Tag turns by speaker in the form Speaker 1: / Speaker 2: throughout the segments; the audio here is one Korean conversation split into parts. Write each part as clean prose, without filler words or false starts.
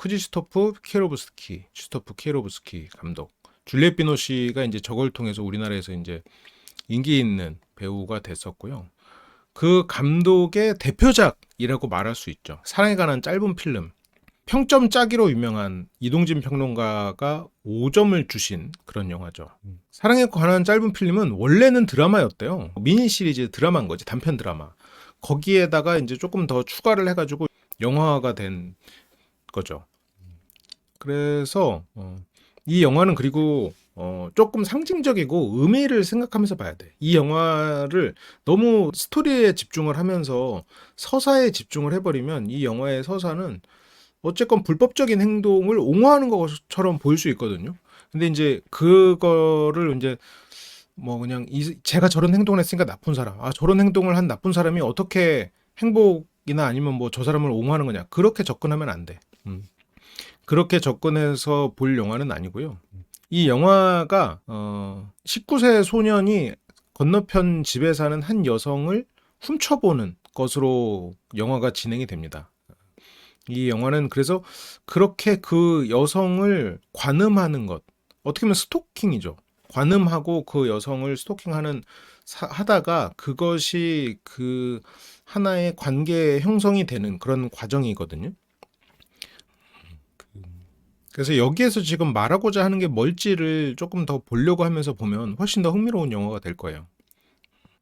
Speaker 1: 크zyszto프 키에로브스키 감독. 줄리엣 비노시가 이제 저걸 통해서 우리나라에서 이제 인기 있는 배우가 됐었고요. 그 감독의 대표작이라고 말할 수 있죠. 사랑에 관한 짧은 필름. 평점 짜기로 유명한 이동진 평론가가 5점을 주신 그런 영화죠. 사랑에 관한 짧은 필름은 원래는 드라마였대요. 미니 시리즈 드라마인 거지, 단편 드라마. 거기에다가 이제 조금 더 추가를 해가지고 영화가 된 거죠. 그래서 이 영화는 그리고 조금 상징적이고 의미를 생각하면서 봐야 돼. 이 영화를 너무 스토리에 집중을 하면서 서사에 집중을 해버리면 이 영화의 서사는 어쨌건 불법적인 행동을 옹호하는 것처럼 보일 수 있거든요. 근데 이제 그거를 이제 뭐 그냥 제가 저런 행동을 했으니까 나쁜 사람, 저런 행동을 한 나쁜 사람이 어떻게 행복이나 아니면 뭐 저 사람을 옹호하는 거냐, 그렇게 접근하면 안 돼. 그렇게 접근해서 볼 영화는 아니고요. 이 영화가 19세 소년이 건너편 집에 사는 한 여성을 훔쳐보는 것으로 영화가 진행이 됩니다. 이 영화는 그래서 그렇게 그 여성을 관음하는 것, 어떻게 보면 스토킹이죠. 관음하고 그 여성을 스토킹하는 하다가 그것이 그 하나의 관계 형성이 되는 그런 과정이거든요. 그래서 여기에서 지금 말하고자 하는 게 뭘지를 조금 더 보려고 하면서 보면 훨씬 더 흥미로운 영화가 될 거예요.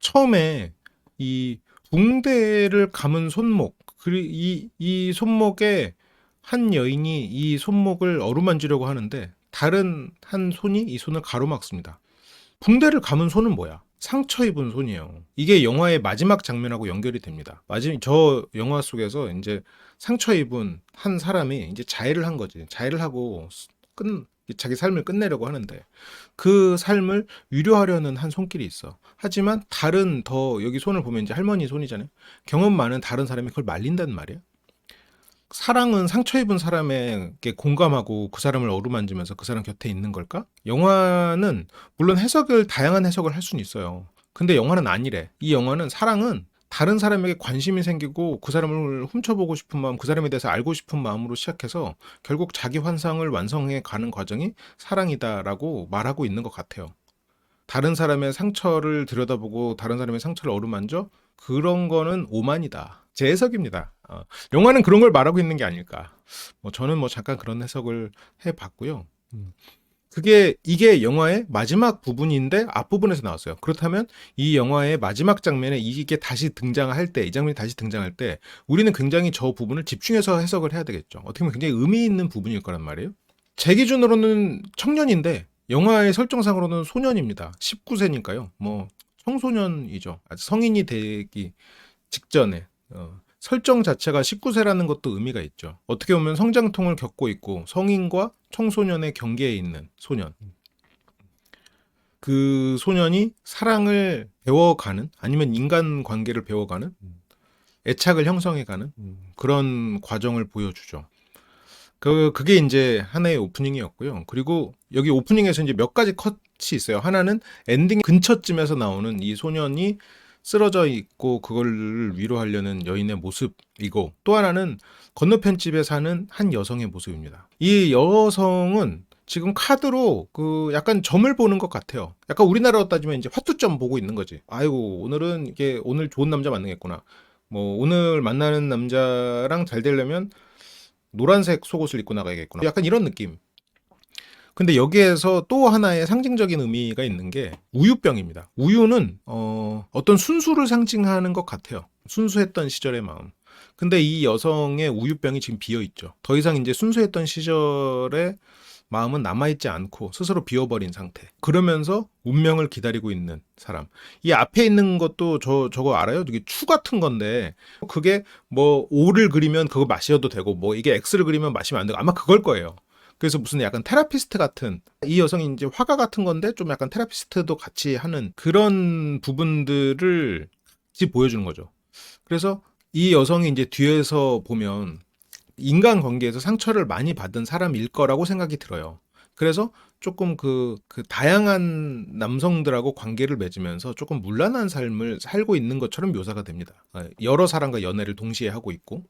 Speaker 1: 처음에 이 붕대를 감은 손목, 이 손목에 한 여인이 이 손목을 어루만지려고 하는데 다른 한 손이 이 손을 가로막습니다. 붕대를 감은 손은 뭐야? 상처 입은 손이에요. 이게 영화의 마지막 장면하고 연결이 됩니다. 저 영화 속에서 이제 상처 입은 한 사람이 이제 자해를 한 거지. 자해를 하고 자기 삶을 끝내려고 하는데 그 삶을 위로하려는 한 손길이 있어. 하지만 다른 여기 손을 보면 이제 할머니 손이잖아요. 경험 많은 다른 사람이 그걸 말린단 말이야. 사랑은 상처 입은 사람에게 공감하고 그 사람을 어루만지면서 그 사람 곁에 있는 걸까? 영화는 물론 다양한 해석을 할 수는 있어요. 근데 영화는 아니래. 이 영화는 사랑은 다른 사람에게 관심이 생기고 그 사람을 훔쳐보고 싶은 마음, 그 사람에 대해서 알고 싶은 마음으로 시작해서 결국 자기 환상을 완성해 가는 과정이 사랑이다라고 말하고 있는 것 같아요. 다른 사람의 상처를 들여다보고 다른 사람의 상처를 어루만져? 그런 거는 오만이다. 제 해석입니다. 영화는 그런 걸 말하고 있는 게 아닐까. 저는 잠깐 그런 해석을 해봤고요. 이게 영화의 마지막 부분인데 앞부분에서 나왔어요. 그렇다면 이 영화의 마지막 장면에 이게 다시 등장할 때, 이 장면이 다시 등장할 때 우리는 굉장히 저 부분을 집중해서 해석을 해야 되겠죠. 어떻게 보면 굉장히 의미 있는 부분일 거란 말이에요. 제 기준으로는 청년인데 영화의 설정상으로는 소년입니다. 19세니까요. 청소년이죠. 아직 성인이 되기 직전에 설정 자체가 19세라는 것도 의미가 있죠. 어떻게 보면 성장통을 겪고 있고 성인과 청소년의 경계에 있는 소년. 그 소년이 사랑을 배워가는 아니면 인간관계를 배워가는 애착을 형성해가는 그런 과정을 보여주죠. 그게 이제 하나의 오프닝이었고요. 그리고 여기 오프닝에서 이제 몇 가지 컷이 있어요. 하나는 엔딩 근처쯤에서 나오는 이 소년이 쓰러져 있고 그걸 위로하려는 여인의 모습이고, 또 하나는 건너편 집에 사는 한 여성의 모습입니다. 이 여성은 지금 카드로 약간 점을 보는 것 같아요. 약간 우리나라로 따지면 이제 화투점 보고 있는 거지. 아이고, 오늘 좋은 남자 만나겠구나. 오늘 만나는 남자랑 잘 되려면 노란색 속옷을 입고 나가야겠구나. 약간 이런 느낌. 근데 여기에서 또 하나의 상징적인 의미가 있는 게 우유병입니다. 우유는 어떤 순수를 상징하는 것 같아요. 순수했던 시절의 마음. 근데 이 여성의 우유병이 지금 비어있죠. 더 이상 이제 순수했던 시절의 마음은 남아있지 않고 스스로 비워버린 상태. 그러면서 운명을 기다리고 있는 사람. 이 앞에 있는 것도 저거 알아요? 이게 추 같은 건데 그게 O를 그리면 그거 마셔도 되고 이게 X를 그리면 마시면 안 되고 아마 그걸 거예요. 그래서 무슨 약간 테라피스트 같은, 이 여성이 이제 화가 같은 건데 좀 약간 테라피스트도 같이 하는 그런 부분들을 보여주는 거죠. 그래서 이 여성이 이제 뒤에서 보면 인간관계에서 상처를 많이 받은 사람일 거라고 생각이 들어요. 그래서 조금 그 다양한 남성들하고 관계를 맺으면서 조금 문란한 삶을 살고 있는 것처럼 묘사가 됩니다. 여러 사람과 연애를 동시에 하고 있고,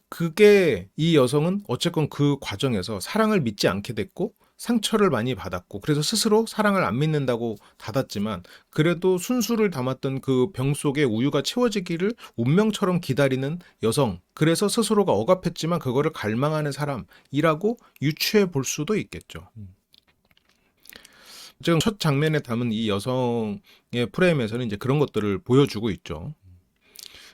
Speaker 1: 그게 이 여성은 어쨌건 그 과정에서 사랑을 믿지 않게 됐고 상처를 많이 받았고 그래서 스스로 사랑을 안 믿는다고 닫았지만 그래도 순수를 담았던 그 병 속에 우유가 채워지기를 운명처럼 기다리는 여성, 그래서 스스로가 억압했지만 그거를 갈망하는 사람이라고 유추해 볼 수도 있겠죠. 지금 첫 장면에 담은 이 여성의 프레임에서는 이제 그런 것들을 보여주고 있죠.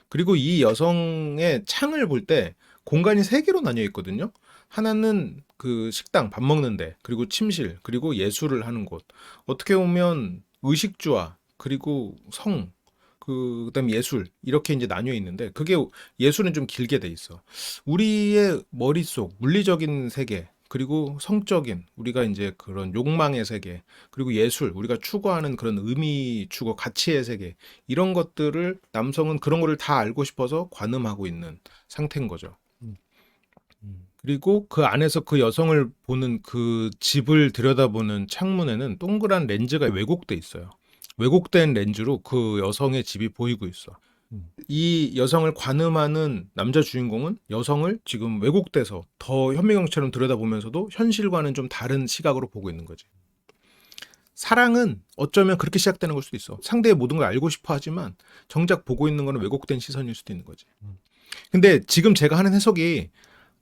Speaker 1: 그리고 이 여성의 창을 볼 때 공간이 세 개로 나뉘어 있거든요. 하나는 그 식당, 밥 먹는 데, 그리고 침실, 그리고 예술을 하는 곳. 어떻게 보면 의식주와 그리고 성, 그다음 예술 이렇게 이제 나뉘어 있는데 그게 예술은 좀 길게 돼 있어. 우리의 머릿속 물리적인 세계 그리고 성적인 우리가 이제 그런 욕망의 세계 그리고 예술 우리가 추구하는 그런 의미 추구 가치의 세계 이런 것들을 남성은 그런 거를 다 알고 싶어서 관음하고 있는 상태인 거죠. 그리고 그 안에서 그 여성을 보는 그 집을 들여다보는 창문에는 동그란 렌즈가 왜곡돼 있어요. 왜곡된 렌즈로 그 여성의 집이 보이고 있어. 이 여성을 관음하는 남자 주인공은 여성을 지금 왜곡돼서 더 현미경처럼 들여다보면서도 현실과는 좀 다른 시각으로 보고 있는 거지. 사랑은 어쩌면 그렇게 시작되는 걸 수도 있어. 상대의 모든 걸 알고 싶어 하지만 정작 보고 있는 거는 왜곡된 시선일 수도 있는 거지. 근데 지금 제가 하는 해석이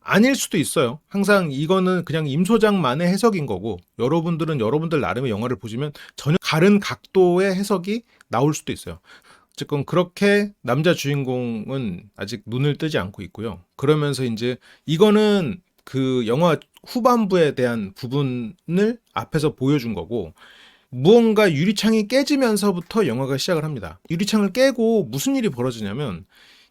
Speaker 1: 아닐 수도 있어요. 항상 이거는 그냥 임 소장만의 해석인 거고 여러분들은 여러분들 나름의 영화를 보시면 전혀 다른 각도의 해석이 나올 수도 있어요. 어쨌건 그렇게 남자 주인공은 아직 눈을 뜨지 않고 있고요. 그러면서 이제 이거는 그 영화 후반부에 대한 부분을 앞에서 보여준 거고 무언가 유리창이 깨지면서부터 영화가 시작을 합니다. 유리창을 깨고 무슨 일이 벌어지냐면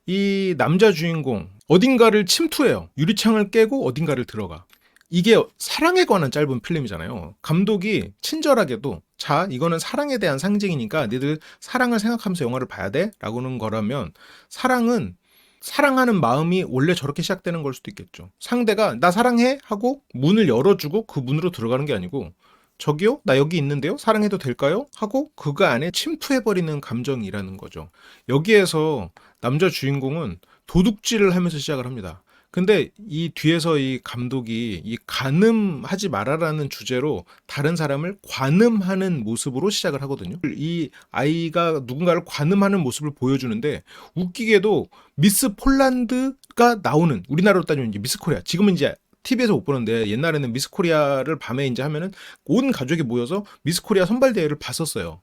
Speaker 1: 이 남자 주인공 어딘가를 침투해요. 유리창을 깨고 어딘가를 들어가. 이게 사랑에 관한 짧은 필름이잖아요. 감독이 친절하게도 자 이거는 사랑에 대한 상징이니까 니들 사랑을 생각하면서 영화를 봐야 돼 라고는 거라면 사랑은 사랑하는 마음이 원래 저렇게 시작되는 걸 수도 있겠죠. 상대가 나 사랑해 하고 문을 열어주고 그 문으로 들어가는 게 아니고 저기요? 나 여기 있는데요? 사랑해도 될까요? 하고 그거 안에 침투해버리는 감정이라는 거죠. 여기에서 남자 주인공은 도둑질을 하면서 시작을 합니다. 근데 이 뒤에서 이 감독이 이 간음하지 말아라는 주제로 다른 사람을 관음하는 모습으로 시작을 하거든요. 이 아이가 누군가를 관음하는 모습을 보여주는데 웃기게도 미스 폴란드가 나오는 우리나라로 따지면 이제 미스 코리아. 지금은 이제 TV에서 못 보는데 옛날에는 미스 코리아를 밤에 이제 하면은 온 가족이 모여서 미스 코리아 선발 대회를 봤었어요.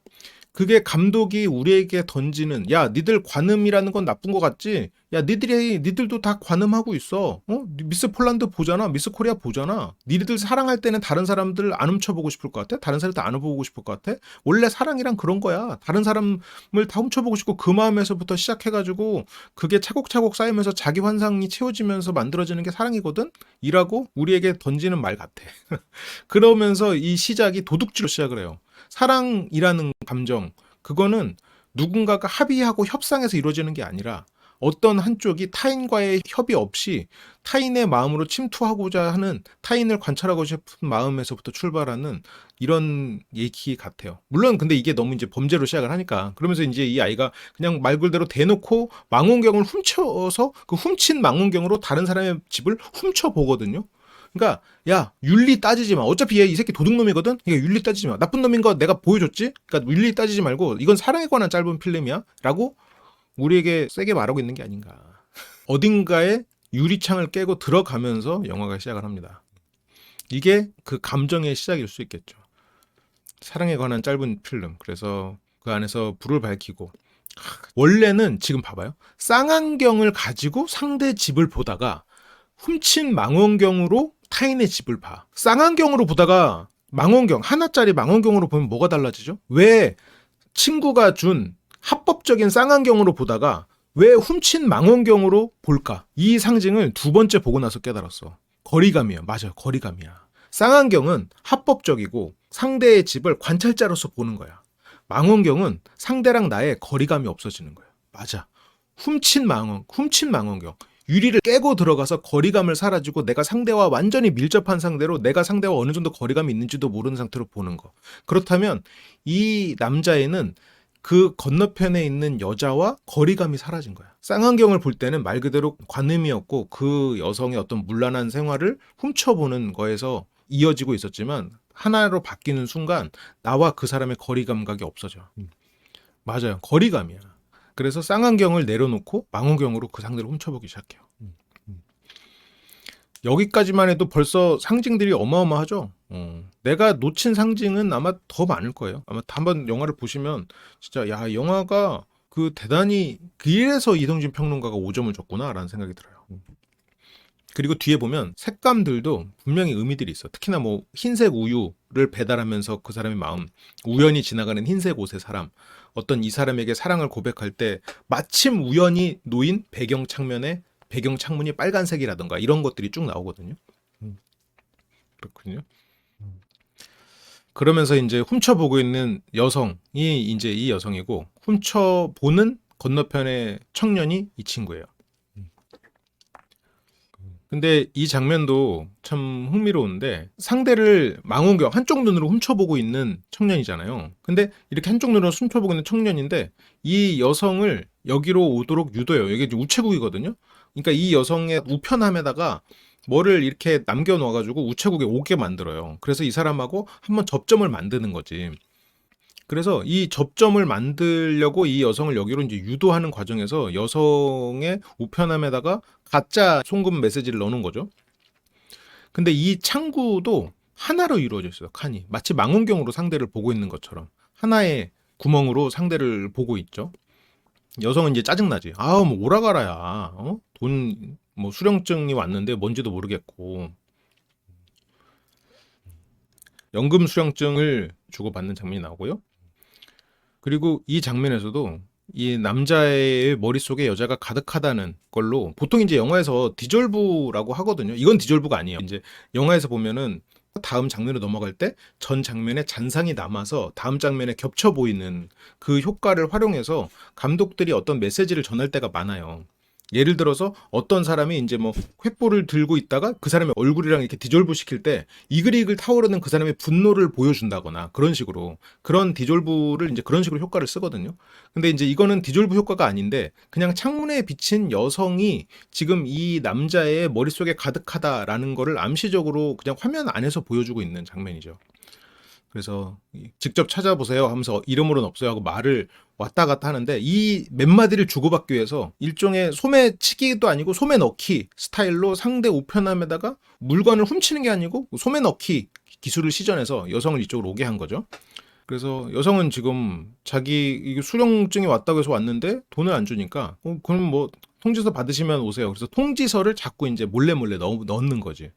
Speaker 1: 그게 감독이 우리에게 던지는 야 니들 관음이라는 건 나쁜 거 같지? 야 니들도 다 관음하고 있어. 미스 폴란드 보잖아. 미스 코리아 보잖아. 니들 사랑할 때는 다른 사람들 안 훔쳐보고 싶을 것 같아? 다른 사람들 안 훔쳐보고 싶을 것 같아? 원래 사랑이란 그런 거야. 다른 사람을 다 훔쳐보고 싶고 그 마음에서부터 시작해가지고 그게 차곡차곡 쌓이면서 자기 환상이 채워지면서 만들어지는 게 사랑이거든? 이라고 우리에게 던지는 말 같아. 그러면서 이 시작이 도둑질로 시작을 해요. 사랑이라는 감정, 그거는 누군가가 합의하고 협상해서 이루어지는 게 아니라 어떤 한쪽이 타인과의 협의 없이 타인의 마음으로 침투하고자 하는 타인을 관찰하고 싶은 마음에서부터 출발하는 이런 얘기 같아요. 물론 근데 이게 너무 이제 범죄로 시작을 하니까 그러면서 이제 이 아이가 그냥 말 그대로 대놓고 망원경을 훔쳐서 그 훔친 망원경으로 다른 사람의 집을 훔쳐보거든요. 그러니까 야 윤리 따지지 마. 어차피 얘 이 새끼 도둑놈이거든. 그러니까 윤리 따지지 마. 나쁜 놈인 거 내가 보여줬지. 그러니까 윤리 따지지 말고 이건 사랑에 관한 짧은 필름이야라고 우리에게 세게 말하고 있는 게 아닌가. 어딘가에 유리창을 깨고 들어가면서 영화가 시작을 합니다. 이게 그 감정의 시작일 수 있겠죠. 사랑에 관한 짧은 필름. 그래서 그 안에서 불을 밝히고 원래는 지금 봐봐요. 쌍안경을 가지고 상대 집을 보다가 훔친 망원경으로 타인의 집을 봐. 쌍안경으로 보다가 망원경, 하나짜리 망원경으로 보면 뭐가 달라지죠? 왜 친구가 준 합법적인 쌍안경으로 보다가 왜 훔친 망원경으로 볼까? 이 상징을 두 번째 보고 나서 깨달았어. 거리감이야. 맞아요. 거리감이야. 쌍안경은 합법적이고 상대의 집을 관찰자로서 보는 거야. 망원경은 상대랑 나의 거리감이 없어지는 거야. 맞아. 훔친 망원경. 유리를 깨고 들어가서 거리감을 사라지고 내가 상대와 완전히 밀접한 상대로 내가 상대와 어느 정도 거리감이 있는지도 모르는 상태로 보는 거. 그렇다면 이 남자애는 그 건너편에 있는 여자와 거리감이 사라진 거야. 쌍안경을 볼 때는 말 그대로 관음이었고 그 여성의 어떤 문란한 생활을 훔쳐보는 거에서 이어지고 있었지만 하나로 바뀌는 순간 나와 그 사람의 거리 감각이 없어져. 맞아요. 거리감이야. 그래서 쌍안경을 내려놓고 망원경으로 그 상대를 훔쳐보기 시작해요. 여기까지만 해도 벌써 상징들이 어마어마하죠. 내가 놓친 상징은 아마 더 많을 거예요. 아마 한번 영화를 보시면 진짜 야, 이 영화가 그 대단히 그래서 이동진 평론가가 5점을 줬구나라는 생각이 들어요. 그리고 뒤에 보면 색감들도 분명히 의미들이 있어. 특히나 뭐 흰색 우유를 배달하면서 그 사람의 마음, 우연히 지나가는 흰색 옷의 사람, 어떤 이 사람에게 사랑을 고백할 때 마침 우연히 놓인 배경 창면에 배경 창문이 빨간색이라던가 이런 것들이 쭉 나오거든요. 그렇군요. 그러면서 이제 훔쳐보고 있는 여성이 이제 이 여성이고 훔쳐보는 건너편의 청년이 이 친구예요. 근데 이 장면도 참 흥미로운데 상대를 망원경 한쪽 눈으로 훔쳐보고 있는 청년이잖아요. 근데 이렇게 한쪽 눈으로 훔쳐보고 있는 청년인데 이 여성을 여기로 오도록 유도해요. 이게 우체국이거든요. 그러니까 이 여성의 우편함에다가 뭐를 이렇게 남겨놔가지고 우체국에 오게 만들어요. 그래서 이 사람하고 한번 접점을 만드는 거지. 그래서 이 접점을 만들려고 이 여성을 여기로 이제 유도하는 과정에서 여성의 우편함에다가 가짜 송금 메시지를 넣는 거죠. 근데 이 창구도 하나로 이루어져 있어요. 칸이 마치 망원경으로 상대를 보고 있는 것처럼 하나의 구멍으로 상대를 보고 있죠. 여성은 이제 짜증나지. 아, 뭐 오라가라야. 돈 뭐 수령증이 왔는데 뭔지도 모르겠고 연금 수령증을 주고받는 장면이 나오고요. 그리고 이 장면에서도 이 남자의 머릿속에 여자가 가득하다는 걸로 보통 이제 영화에서 디졸브라고 하거든요. 이건 디졸브가 아니에요. 이제 영화에서 보면은 다음 장면으로 넘어갈 때 전 장면에 잔상이 남아서 다음 장면에 겹쳐 보이는 그 효과를 활용해서 감독들이 어떤 메시지를 전할 때가 많아요. 예를 들어서 어떤 사람이 이제 뭐 횃불을 들고 있다가 그 사람의 얼굴이랑 이렇게 디졸브 시킬 때 이글이글 타오르는 그 사람의 분노를 보여준다거나 그런 식으로 그런 디졸브를 이제 그런 식으로 효과를 쓰거든요. 근데 이제 이거는 디졸브 효과가 아닌데 그냥 창문에 비친 여성이 지금 이 남자의 머릿속에 가득하다라는 거를 암시적으로 그냥 화면 안에서 보여주고 있는 장면이죠. 그래서 직접 찾아보세요 하면서 이름으로는 없어요 하고 말을 왔다 갔다 하는데 이 몇 마디를 주고받기 위해서 일종의 소매치기도 아니고 소매 넣기 스타일로 상대 우편함에다가 물건을 훔치는 게 아니고 소매 넣기 기술을 시전해서 여성을 이쪽으로 오게 한 거죠. 그래서 여성은 지금 자기 수령증이 왔다고 해서 왔는데 돈을 안 주니까 그럼 뭐 통지서 받으시면 오세요. 그래서 통지서를 자꾸 이제 몰래 넣는 거지.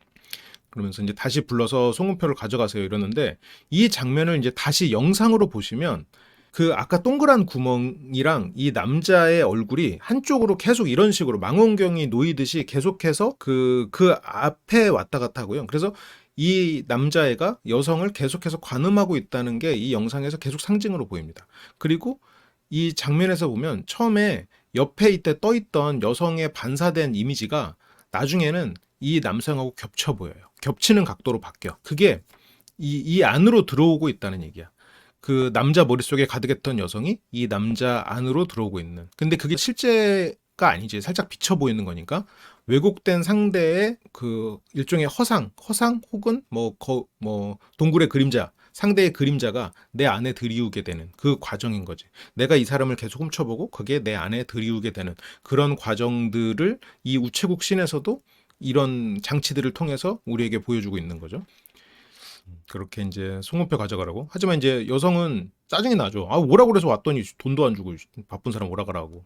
Speaker 1: 그러면서 이제 다시 불러서 송금표를 가져가세요 이러는데 이 장면을 이제 다시 영상으로 보시면 그 아까 동그란 구멍이랑 이 남자의 얼굴이 한쪽으로 계속 이런 식으로 망원경이 놓이듯이 계속해서 그 앞에 왔다 갔다 하고요. 그래서 이 남자애가 여성을 계속해서 관음하고 있다는 게 이 영상에서 계속 상징으로 보입니다. 그리고 이 장면에서 보면 처음에 옆에 이때 떠있던 여성의 반사된 이미지가 나중에는 이 남성하고 겹쳐 보여요. 겹치는 각도로 바뀌어. 그게 이 안으로 들어오고 있다는 얘기야. 그 남자 머릿속에 가득했던 여성이 이 남자 안으로 들어오고 있는. 근데 그게 실제가 아니지. 살짝 비쳐 보이는 거니까 왜곡된 상대의 그 일종의 허상 혹은 뭐 동굴의 그림자, 상대의 그림자가 내 안에 들이우게 되는 그 과정인 거지. 내가 이 사람을 계속 훔쳐보고 그게 내 안에 들이우게 되는 그런 과정들을 이 우체국 씬에서도 이런 장치들을 통해서 우리에게 보여주고 있는 거죠. 그렇게 이제 송금표 가져가라고. 하지만 이제 여성은 짜증이 나죠. 아, 오라고 그래서 왔더니 돈도 안 주고 바쁜 사람 오라 가라고.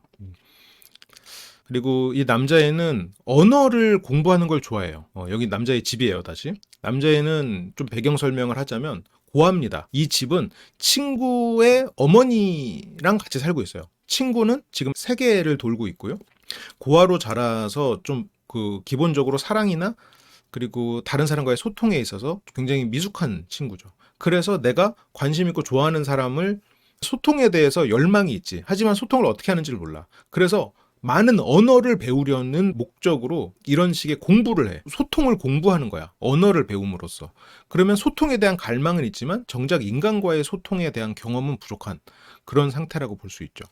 Speaker 1: 그리고 이 남자애는 언어를 공부하는 걸 좋아해요. 여기 남자의 집이에요, 다시. 남자애는 좀 배경 설명을 하자면 고아입니다. 이 집은 친구의 어머니랑 같이 살고 있어요. 친구는 지금 세계를 돌고 있고요. 고아로 자라서 좀 그 기본적으로 사랑이나 그리고 다른 사람과의 소통에 있어서 굉장히 미숙한 친구죠. 그래서 내가 관심 있고 좋아하는 사람을 소통에 대해서 열망이 있지. 하지만 소통을 어떻게 하는지를 몰라. 그래서 많은 언어를 배우려는 목적으로 이런 식의 공부를 해. 소통을 공부하는 거야. 언어를 배움으로써. 그러면 소통에 대한 갈망은 있지만 정작 인간과의 소통에 대한 경험은 부족한 그런 상태라고 볼 수 있죠.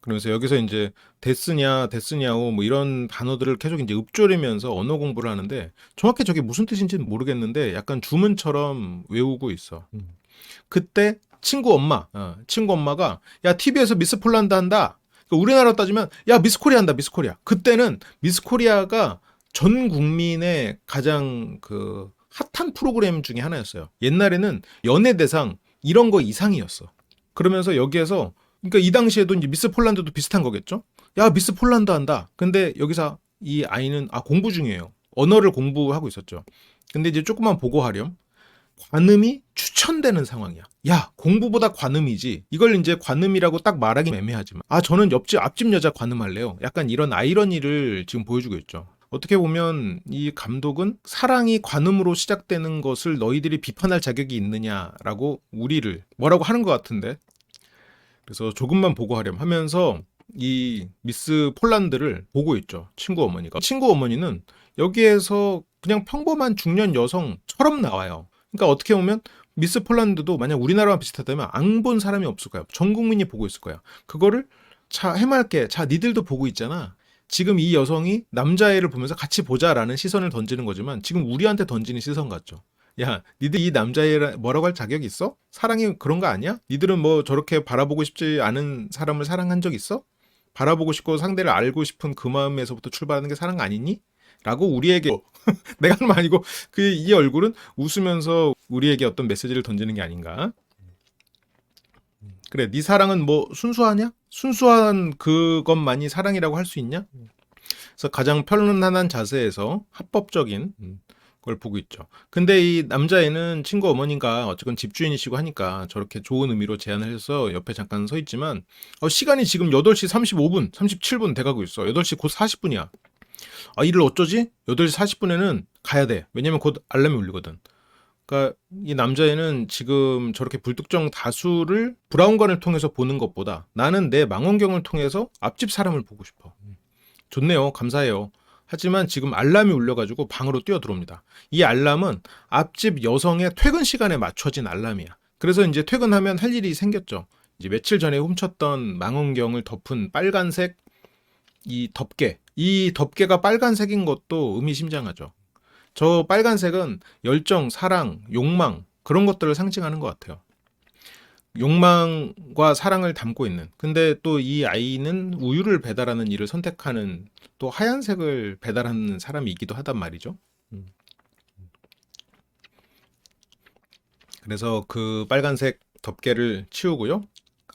Speaker 1: 그러면서 여기서 이제 데스냐, 데스냐오 뭐 이런 단어들을 계속 이제 읊조리면서 언어 공부를 하는데 정확히 저게 무슨 뜻인지는 모르겠는데 약간 주문처럼 외우고 있어. 그때 친구 엄마가 야 TV에서 미스 폴란드 한다. 그러니까 우리나라로 따지면 야 미스 코리아 한다 미스 코리아. 그때는 미스 코리아가 전 국민의 가장 그 핫한 프로그램 중에 하나였어요. 옛날에는 연예대상 이런 거 이상이었어. 그러면서 여기에서 그러니까 이 당시에도 이제 미스 폴란드도 비슷한 거겠죠? 야 미스 폴란드 한다. 근데 여기서 이 아이는 공부 중이에요. 언어를 공부하고 있었죠. 근데 이제 조금만 보고 하렴. 관음이 추천되는 상황이야. 야, 공부보다 관음이지. 이걸 이제 관음이라고 딱 말하기 애매하지만. 저는 앞집 여자 관음할래요. 약간 이런 아이러니를 지금 보여주고 있죠. 어떻게 보면 이 감독은 사랑이 관음으로 시작되는 것을 너희들이 비판할 자격이 있느냐라고 우리를 뭐라고 하는 것 같은데. 그래서 조금만 보고 하렴 하면서 이 미스 폴란드를 보고 있죠. 친구 어머니가. 친구 어머니는 여기에서 그냥 평범한 중년 여성처럼 나와요. 그러니까 어떻게 보면 미스 폴란드도 만약 우리나라와 비슷하다면 안 본 사람이 없을 거야. 전 국민이 보고 있을 거야. 그거를 해맑게 니들도 보고 있잖아. 지금 이 여성이 남자애를 보면서 같이 보자라는 시선을 던지는 거지만 지금 우리한테 던지는 시선 같죠. 야, 니들 이 남자애 뭐라고 할 자격 있어? 사랑이 그런 거 아니야? 니들은 뭐 저렇게 바라보고 싶지 않은 사람을 사랑한 적 있어? 바라보고 싶고 상대를 알고 싶은 그 마음에서부터 출발하는 게 사랑 아니니? 라고 우리에게 내가 하는 말 아니고 이 얼굴은 웃으면서 우리에게 어떤 메시지를 던지는 게 아닌가? 그래, 네 사랑은 뭐 순수하냐? 순수한 그것만이 사랑이라고 할 수 있냐? 그래서 가장 편안한 자세에서 합법적인 걸 보고 있죠. 근데 이 남자애는 친구 어머니가 어쨌건 집주인이시고 하니까 저렇게 좋은 의미로 제안을 해서 옆에 잠깐 서 있지만 시간이 지금 8시 35분, 37분 돼가고 있어. 8시 곧 40분이야. 이를 어쩌지? 8시 40분에는 가야 돼. 왜냐면 곧 알람이 울리거든. 그러니까 이 남자애는 지금 저렇게 불특정 다수를 브라운관을 통해서 보는 것보다 나는 내 망원경을 통해서 앞집 사람을 보고 싶어. 좋네요. 감사해요. 하지만 지금 알람이 울려가지고 방으로 뛰어들어옵니다. 이 알람은 앞집 여성의 퇴근 시간에 맞춰진 알람이야. 그래서 이제 퇴근하면 할 일이 생겼죠. 이제 며칠 전에 훔쳤던 망원경을 덮은 빨간색 이 덮개가 빨간색인 것도 의미심장하죠. 저 빨간색은 열정, 사랑, 욕망 그런 것들을 상징하는 것 같아요. 욕망과 사랑을 담고 있는. 근데 또 이 아이는 우유를 배달하는 일을 선택하는 또 하얀색을 배달하는 사람이기도 하단 말이죠. 그래서 그 빨간색 덮개를 치우고요.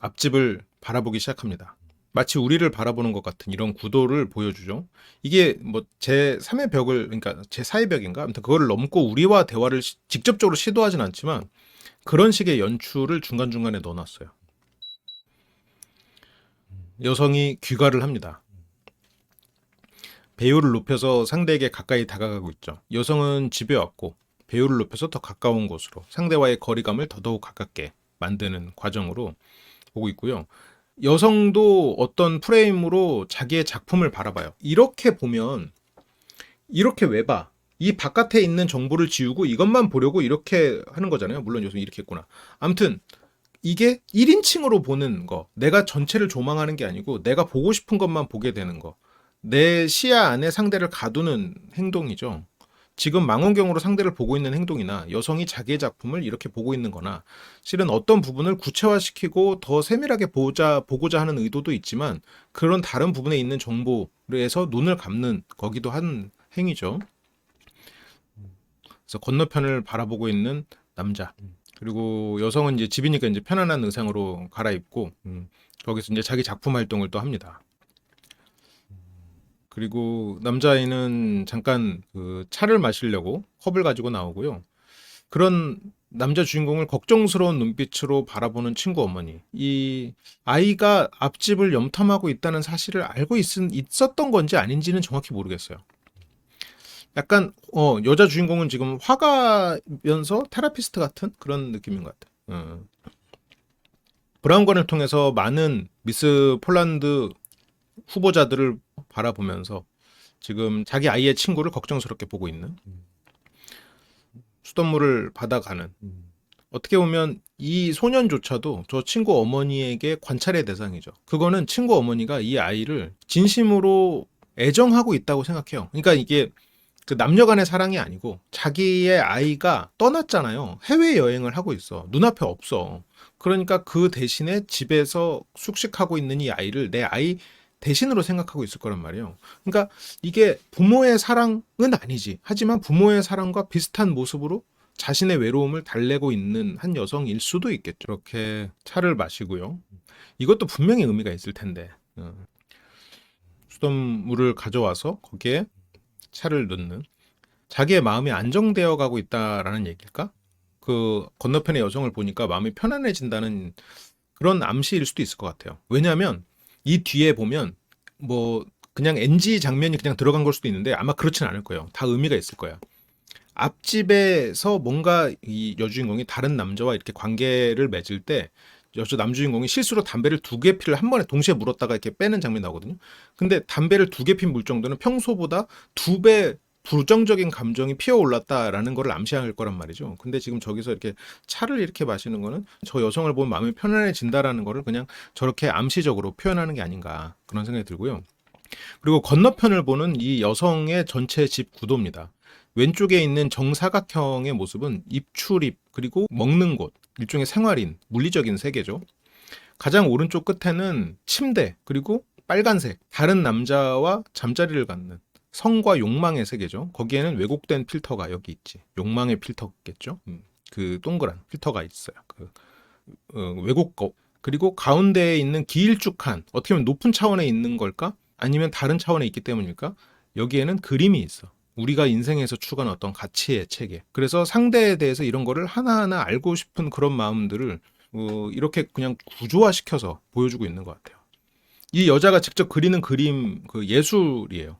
Speaker 1: 앞집을 바라보기 시작합니다. 마치 우리를 바라보는 것 같은 이런 구도를 보여주죠. 이게 뭐 제3의 벽을, 그러니까 제4의 벽인가? 아무튼 그거를 넘고 우리와 대화를 직접적으로 시도하진 않지만 그런 식의 연출을 중간중간에 넣어놨어요. 여성이 귀가를 합니다. 배율을 높여서 상대에게 가까이 다가가고 있죠. 여성은 집에 왔고 배율을 높여서 더 가까운 곳으로 상대와의 거리감을 더더욱 가깝게 만드는 과정으로 보고 있고요. 여성도 어떤 프레임으로 자기의 작품을 바라봐요. 이렇게 보면 이렇게 왜 봐? 이 바깥에 있는 정보를 지우고 이것만 보려고 이렇게 하는 거잖아요. 물론 여성이 이렇게 했구나. 아무튼 이게 1인칭으로 보는 거. 내가 전체를 조망하는 게 아니고 내가 보고 싶은 것만 보게 되는 거. 내 시야 안에 상대를 가두는 행동이죠. 지금 망원경으로 상대를 보고 있는 행동이나 여성이 자기의 작품을 이렇게 보고 있는 거나 실은 어떤 부분을 구체화시키고 더 세밀하게 보고자 하는 의도도 있지만 그런 다른 부분에 있는 정보에서 눈을 감는 거기도 한 행위죠. 그래서 건너편을 바라보고 있는 남자. 그리고 여성은 이제 집이니까 이제 편안한 의상으로 갈아입고 거기서 이제 자기 작품 활동을 또 합니다. 그리고 남자아이는 잠깐 그 차를 마시려고 컵을 가지고 나오고요. 그런 남자 주인공을 걱정스러운 눈빛으로 바라보는 친구 어머니. 이 아이가 앞집을 염탐하고 있다는 사실을 알고 있었던 건지 아닌지는 정확히 모르겠어요. 약간 여자 주인공은 지금 화가면서 테라피스트 같은 그런 느낌인 것 같아요. 브라운관을 통해서 많은 미스 폴란드 후보자들을 바라보면서 지금 자기 아이의 친구를 걱정스럽게 보고 있는, 수돗물을 받아가는, 어떻게 보면 이 소년조차도 저 친구 어머니에게 관찰의 대상이죠. 그거는 친구 어머니가 이 아이를 진심으로 애정하고 있다고 생각해요. 그러니까 이게 그 남녀 간의 사랑이 아니고 자기의 아이가 떠났잖아요. 해외여행을 하고 있어. 눈앞에 없어. 그러니까 그 대신에 집에서 숙식하고 있는 이 아이를 내 아이 대신으로 생각하고 있을 거란 말이에요. 그러니까 이게 부모의 사랑은 아니지. 하지만 부모의 사랑과 비슷한 모습으로 자신의 외로움을 달래고 있는 한 여성일 수도 있겠죠. 이렇게 차를 마시고요. 이것도 분명히 의미가 있을 텐데. 수돗물을 가져와서 거기에 차를 넣는, 자기의 마음이 안정되어 가고 있다라는 얘기일까? 그 건너편의 여성을 보니까 마음이 편안해진다는 그런 암시일 수도 있을 것 같아요. 왜냐하면 이 뒤에 보면 뭐 그냥 NG 장면이 그냥 들어간 걸 수도 있는데 아마 그렇진 않을 거예요. 다 의미가 있을 거야. 앞집에서 뭔가 이 여주인공이 다른 남자와 이렇게 관계를 맺을 때 여주 남주인공이 실수로 담배를 2개 피를 한 번에 동시에 물었다가 이렇게 빼는 장면이 나오거든요. 근데 담배를 2개 피 물 정도는 평소보다 2배 부정적인 감정이 피어올랐다라는 걸 암시할 거란 말이죠. 근데 지금 저기서 이렇게 차를 이렇게 마시는 거는 저 여성을 보면 마음이 편안해진다라는 거를 그냥 저렇게 암시적으로 표현하는 게 아닌가 그런 생각이 들고요. 그리고 건너편을 보는 이 여성의 전체 집 구도입니다. 왼쪽에 있는 정사각형의 모습은 입출입 그리고 먹는 곳, 일종의 생활인, 물리적인 세계죠. 가장 오른쪽 끝에는 침대 그리고 빨간색, 다른 남자와 잠자리를 갖는 성과 욕망의 세계죠. 거기에는 왜곡된 필터가 여기 있지. 욕망의 필터겠죠. 그 동그란 필터가 있어요. 그 왜곡거. 그리고 가운데에 있는 길쭉한, 어떻게 보면 높은 차원에 있는 걸까? 아니면 다른 차원에 있기 때문일까? 여기에는 그림이 있어. 우리가 인생에서 추구하는 어떤 가치의 체계. 그래서 상대에 대해서 이런 거를 하나하나 알고 싶은 그런 마음들을 이렇게 그냥 구조화시켜서 보여주고 있는 것 같아요. 이 여자가 직접 그리는 그림 그 예술이에요.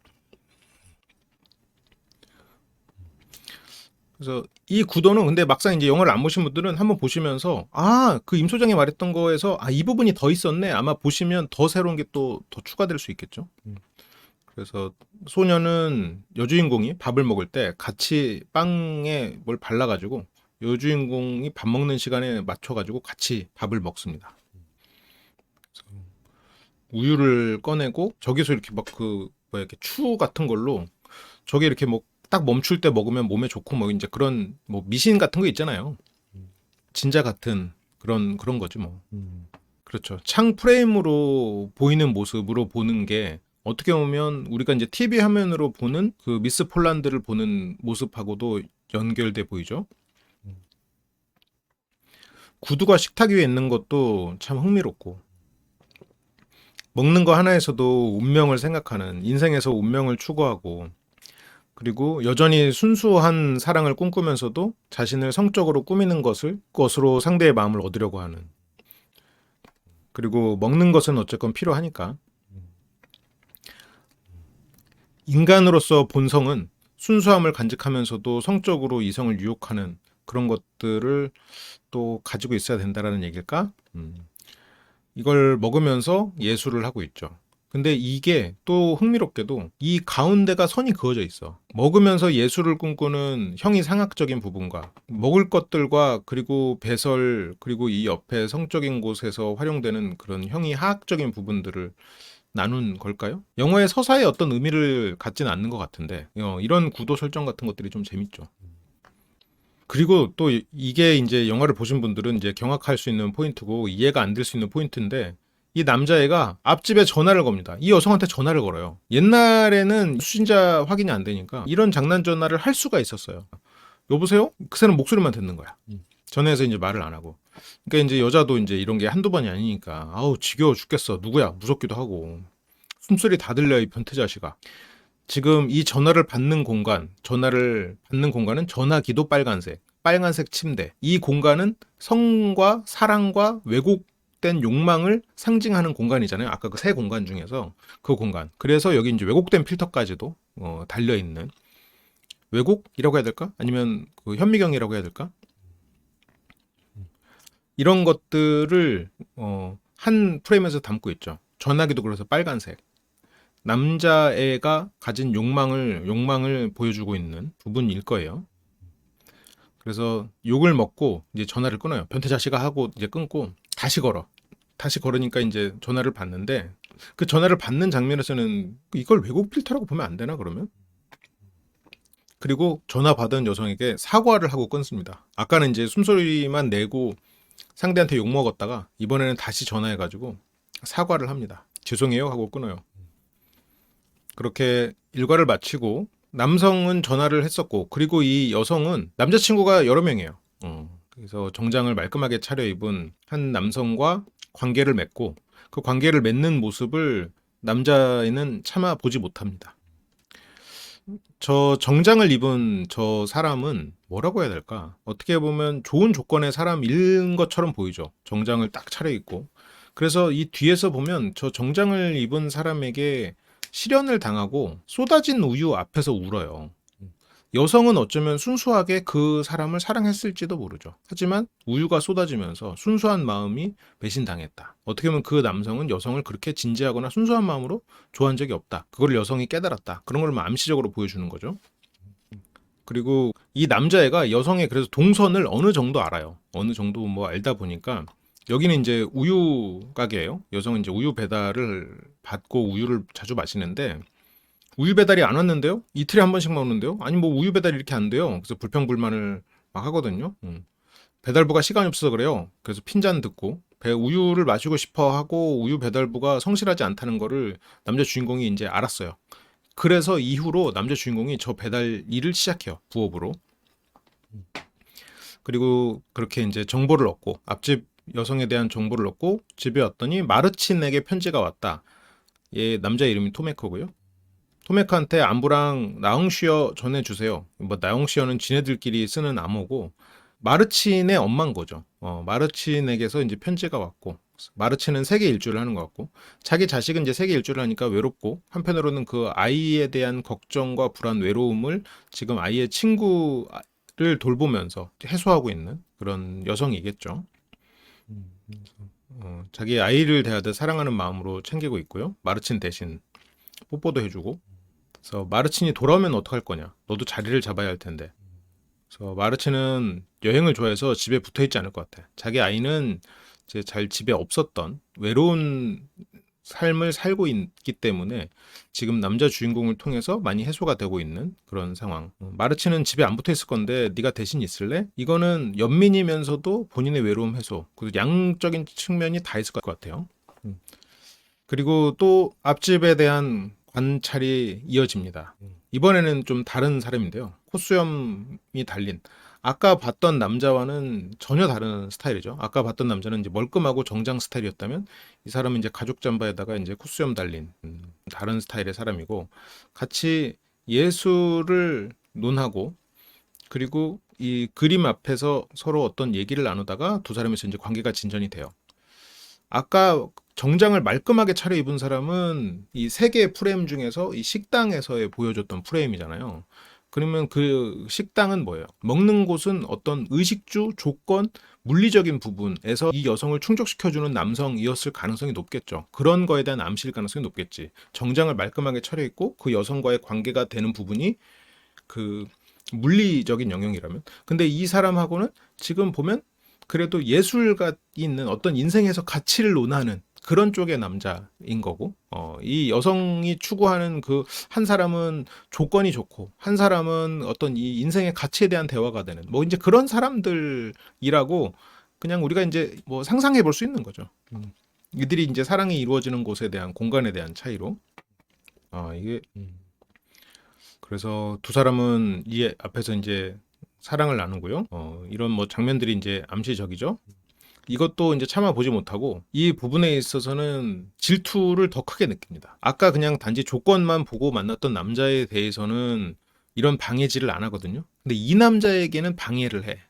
Speaker 1: 그래서 이 구도는 근데 막상 이제 영화를 안 보신 분들은 한번 보시면서 그 임 소장이 말했던 거에서 이 부분이 더 있었네. 아마 보시면 더 새로운 게 또 더 추가될 수 있겠죠. 그래서 소녀는 여주인공이 밥을 먹을 때 같이 빵에 뭘 발라가지고 여주인공이 밥 먹는 시간에 맞춰가지고 같이 밥을 먹습니다. 우유를 꺼내고 저기서 이렇게 막 그 뭐야 이렇게 추 같은 걸로 저게 이렇게 뭐 딱 멈출 때 먹으면 몸에 좋고 뭐 이제 그런 뭐 미신 같은 거 있잖아요. 진짜 같은 그런 거지 뭐. 그렇죠. 창 프레임으로 보이는 모습으로 보는 게 어떻게 보면 우리가 이제 TV 화면으로 보는 그 미스 폴란드를 보는 모습하고도 연결돼 보이죠. 구두가 식탁 위에 있는 것도 참 흥미롭고, 먹는 거 하나에서도 운명을 생각하는, 인생에서 운명을 추구하고, 그리고 여전히 순수한 사랑을 꿈꾸면서도 자신을 성적으로 꾸미는 것으로 상대의 마음을 얻으려고 하는. 그리고 먹는 것은 어쨌건 필요하니까. 인간으로서 본성은 순수함을 간직하면서도 성적으로 이성을 유혹하는 그런 것들을 또 가지고 있어야 된다라는 얘기일까? 이걸 먹으면서 예술을 하고 있죠. 근데 이게 또 흥미롭게도 이 가운데가 선이 그어져 있어. 먹으면서 예술을 꿈꾸는 형이 상학적인 부분과 먹을 것들과 그리고 배설 그리고 이 옆에 성적인 곳에서 활용되는 그런 형이 하학적인 부분들을 나눈 걸까요? 영화의 서사에 어떤 의미를 갖진 않는 것 같은데 이런 구도 설정 같은 것들이 좀 재밌죠. 그리고 또 이게 이제 영화를 보신 분들은 이제 경악할 수 있는 포인트고 이해가 안 될 수 있는 포인트인데 이 남자애가 앞집에 전화를 겁니다. 이 여성한테 전화를 걸어요. 옛날에는 수신자 확인이 안 되니까 이런 장난 전화를 할 수가 있었어요. 여보세요? 그 사람 목소리만 듣는 거야. 전화해서 이제 말을 안 하고. 그러니까 이제 여자도 이제 이런 게 한두 번이 아니니까 아우 지겨워 죽겠어. 누구야? 무섭기도 하고. 숨소리 다 들려 이 변태 자식아. 지금 이 전화를 받는 공간은 전화기도 빨간색, 빨간색 침대. 이 공간은 성과 사랑과 왜곡된 욕망을 상징하는 공간이잖아요. 아까 그 세 공간 중에서 그 공간. 그래서 여기 이제 왜곡된 필터까지도 달려 있는 왜곡이라고 해야 될까? 아니면 그 현미경이라고 해야 될까? 이런 것들을 한 프레임에서 담고 있죠. 전화기도 그래서 빨간색. 남자애가 가진 욕망을 보여주고 있는 부분일 거예요. 그래서 욕을 먹고 이제 전화를 끊어요. 변태 자식아 하고 이제 끊고 다시 걸어. 다시 걸으니까 이제 전화를 받는데 그 전화를 받는 장면에서는 이걸 왜곡 필터라고 보면 안 되나 그러면? 그리고 전화 받은 여성에게 사과를 하고 끊습니다. 아까는 이제 숨소리만 내고 상대한테 욕 먹었다가 이번에는 다시 전화해가지고 사과를 합니다. 죄송해요 하고 끊어요. 그렇게 일과를 마치고 남성은 전화를 했었고 그리고 이 여성은 남자친구가 여러 명이에요. 그래서 정장을 말끔하게 차려입은 한 남성과 관계를 맺고 그 관계를 맺는 모습을 남자애는 차마 보지 못합니다. 저 정장을 입은 저 사람은 뭐라고 해야 될까? 어떻게 보면 좋은 조건의 사람인 것처럼 보이죠. 정장을 딱 차려입고. 그래서 이 뒤에서 보면 저 정장을 입은 사람에게 실연을 당하고 쏟아진 우유 앞에서 울어요. 여성은 어쩌면 순수하게 그 사람을 사랑했을지도 모르죠. 하지만 우유가 쏟아지면서 순수한 마음이 배신당했다. 어떻게 보면 그 남성은 여성을 그렇게 진지하거나 순수한 마음으로 좋아한 적이 없다. 그걸 여성이 깨달았다. 그런 걸 암시적으로 보여주는 거죠. 그리고 이 남자애가 여성의 그래서 동선을 어느 정도 알아요. 어느 정도 뭐 알다 보니까 여기는 이제 우유 가게예요. 여성은 이제 우유 배달을 받고 우유를 자주 마시는데 우유 배달이 안 왔는데요? 이틀에 한 번씩만 오는데요? 아니 뭐 우유 배달이 이렇게 안 돼요. 그래서 불평불만을 막 하거든요. 배달부가 시간이 없어서 그래요. 그래서 핀잔 듣고 우유를 마시고 싶어 하고 우유 배달부가 성실하지 않다는 거를 남자 주인공이 이제 알았어요. 그래서 이후로 남자 주인공이 저 배달 일을 시작해요. 부업으로. 그리고 그렇게 이제 정보를 얻고 앞집 여성에 대한 정보를 얻고 집에 왔더니 마르친에게 편지가 왔다. 얘 남자 이름이 토메커고요. 토메카한테 안부랑 나홍시어 전해주세요. 뭐 나홍시어는 지네들끼리 쓰는 암호고 마르친의 엄마인 거죠. 마르친에게서 이제 편지가 왔고 마르친은 세계 일주를 하는 것 같고 자기 자식은 이제 세계 일주를 하니까 외롭고 한편으로는 그 아이에 대한 걱정과 불안, 외로움을 지금 아이의 친구를 돌보면서 해소하고 있는 그런 여성이겠죠. 자기 아이를 대하듯 사랑하는 마음으로 챙기고 있고요. 마르친 대신 뽀뽀도 해주고. 그래서 마르친이 돌아오면 어떡할 거냐? 너도 자리를 잡아야 할 텐데. 그래서 마르친은 여행을 좋아해서 집에 붙어 있지 않을 것 같아. 자기 아이는 이제 잘 집에 없었던 외로운 삶을 살고 있기 때문에 지금 남자 주인공을 통해서 많이 해소가 되고 있는 그런 상황. 마르친은 집에 안 붙어 있을 건데 네가 대신 있을래? 이거는 연민이면서도 본인의 외로움 해소. 그리고 양적인 측면이 다 있을 것 같아요. 그리고 또 앞집에 대한 관찰이 이어집니다. 이번에는 좀 다른 사람인데요. 콧수염이 달린. 아까 봤던 남자와는 전혀 다른 스타일이죠. 아까 봤던 남자는 이제 멀끔하고 정장 스타일이었다면 이 사람은 이제 가죽 잠바에다가 이제 콧수염 달린 다른 스타일의 사람이고 같이 예술을 논하고 그리고 이 그림 앞에서 서로 어떤 얘기를 나누다가 두 사람에서 이제 관계가 진전이 돼요. 아까 정장을 말끔하게 차려입은 사람은 이 세 개의 프레임 중에서 이 식당에서의 보여줬던 프레임이잖아요. 그러면 그 식당은 뭐예요? 먹는 곳은 어떤 의식주, 조건, 물리적인 부분에서 이 여성을 충족시켜주는 남성이었을 가능성이 높겠죠. 그런 거에 대한 암시일 가능성이 높겠지. 정장을 말끔하게 차려입고 그 여성과의 관계가 되는 부분이 그 물리적인 영역이라면. 근데 이 사람하고는 지금 보면 그래도 예술가 있는 어떤 인생에서 가치를 논하는 그런 쪽의 남자인 거고, 이 여성이 추구하는 그 한 사람은 조건이 좋고, 한 사람은 어떤 이 인생의 가치에 대한 대화가 되는, 뭐 이제 그런 사람들이라고 그냥 우리가 이제 뭐 상상해 볼 수 있는 거죠. 이들이 이제 사랑이 이루어지는 곳에 대한 공간에 대한 차이로. 이게, 그래서 두 사람은 이 앞에서 이제 사랑을 나누고요. 이런 뭐 장면들이 이제 암시적이죠. 이것도 이제 참아 보지 못하고 이 부분에 있어서는 질투를 더 크게 느낍니다. 아까 그냥 단지 조건만 보고 만났던 남자에 대해서는 이런 방해질을 안 하거든요. 근데 이 남자에게는 방해를 해.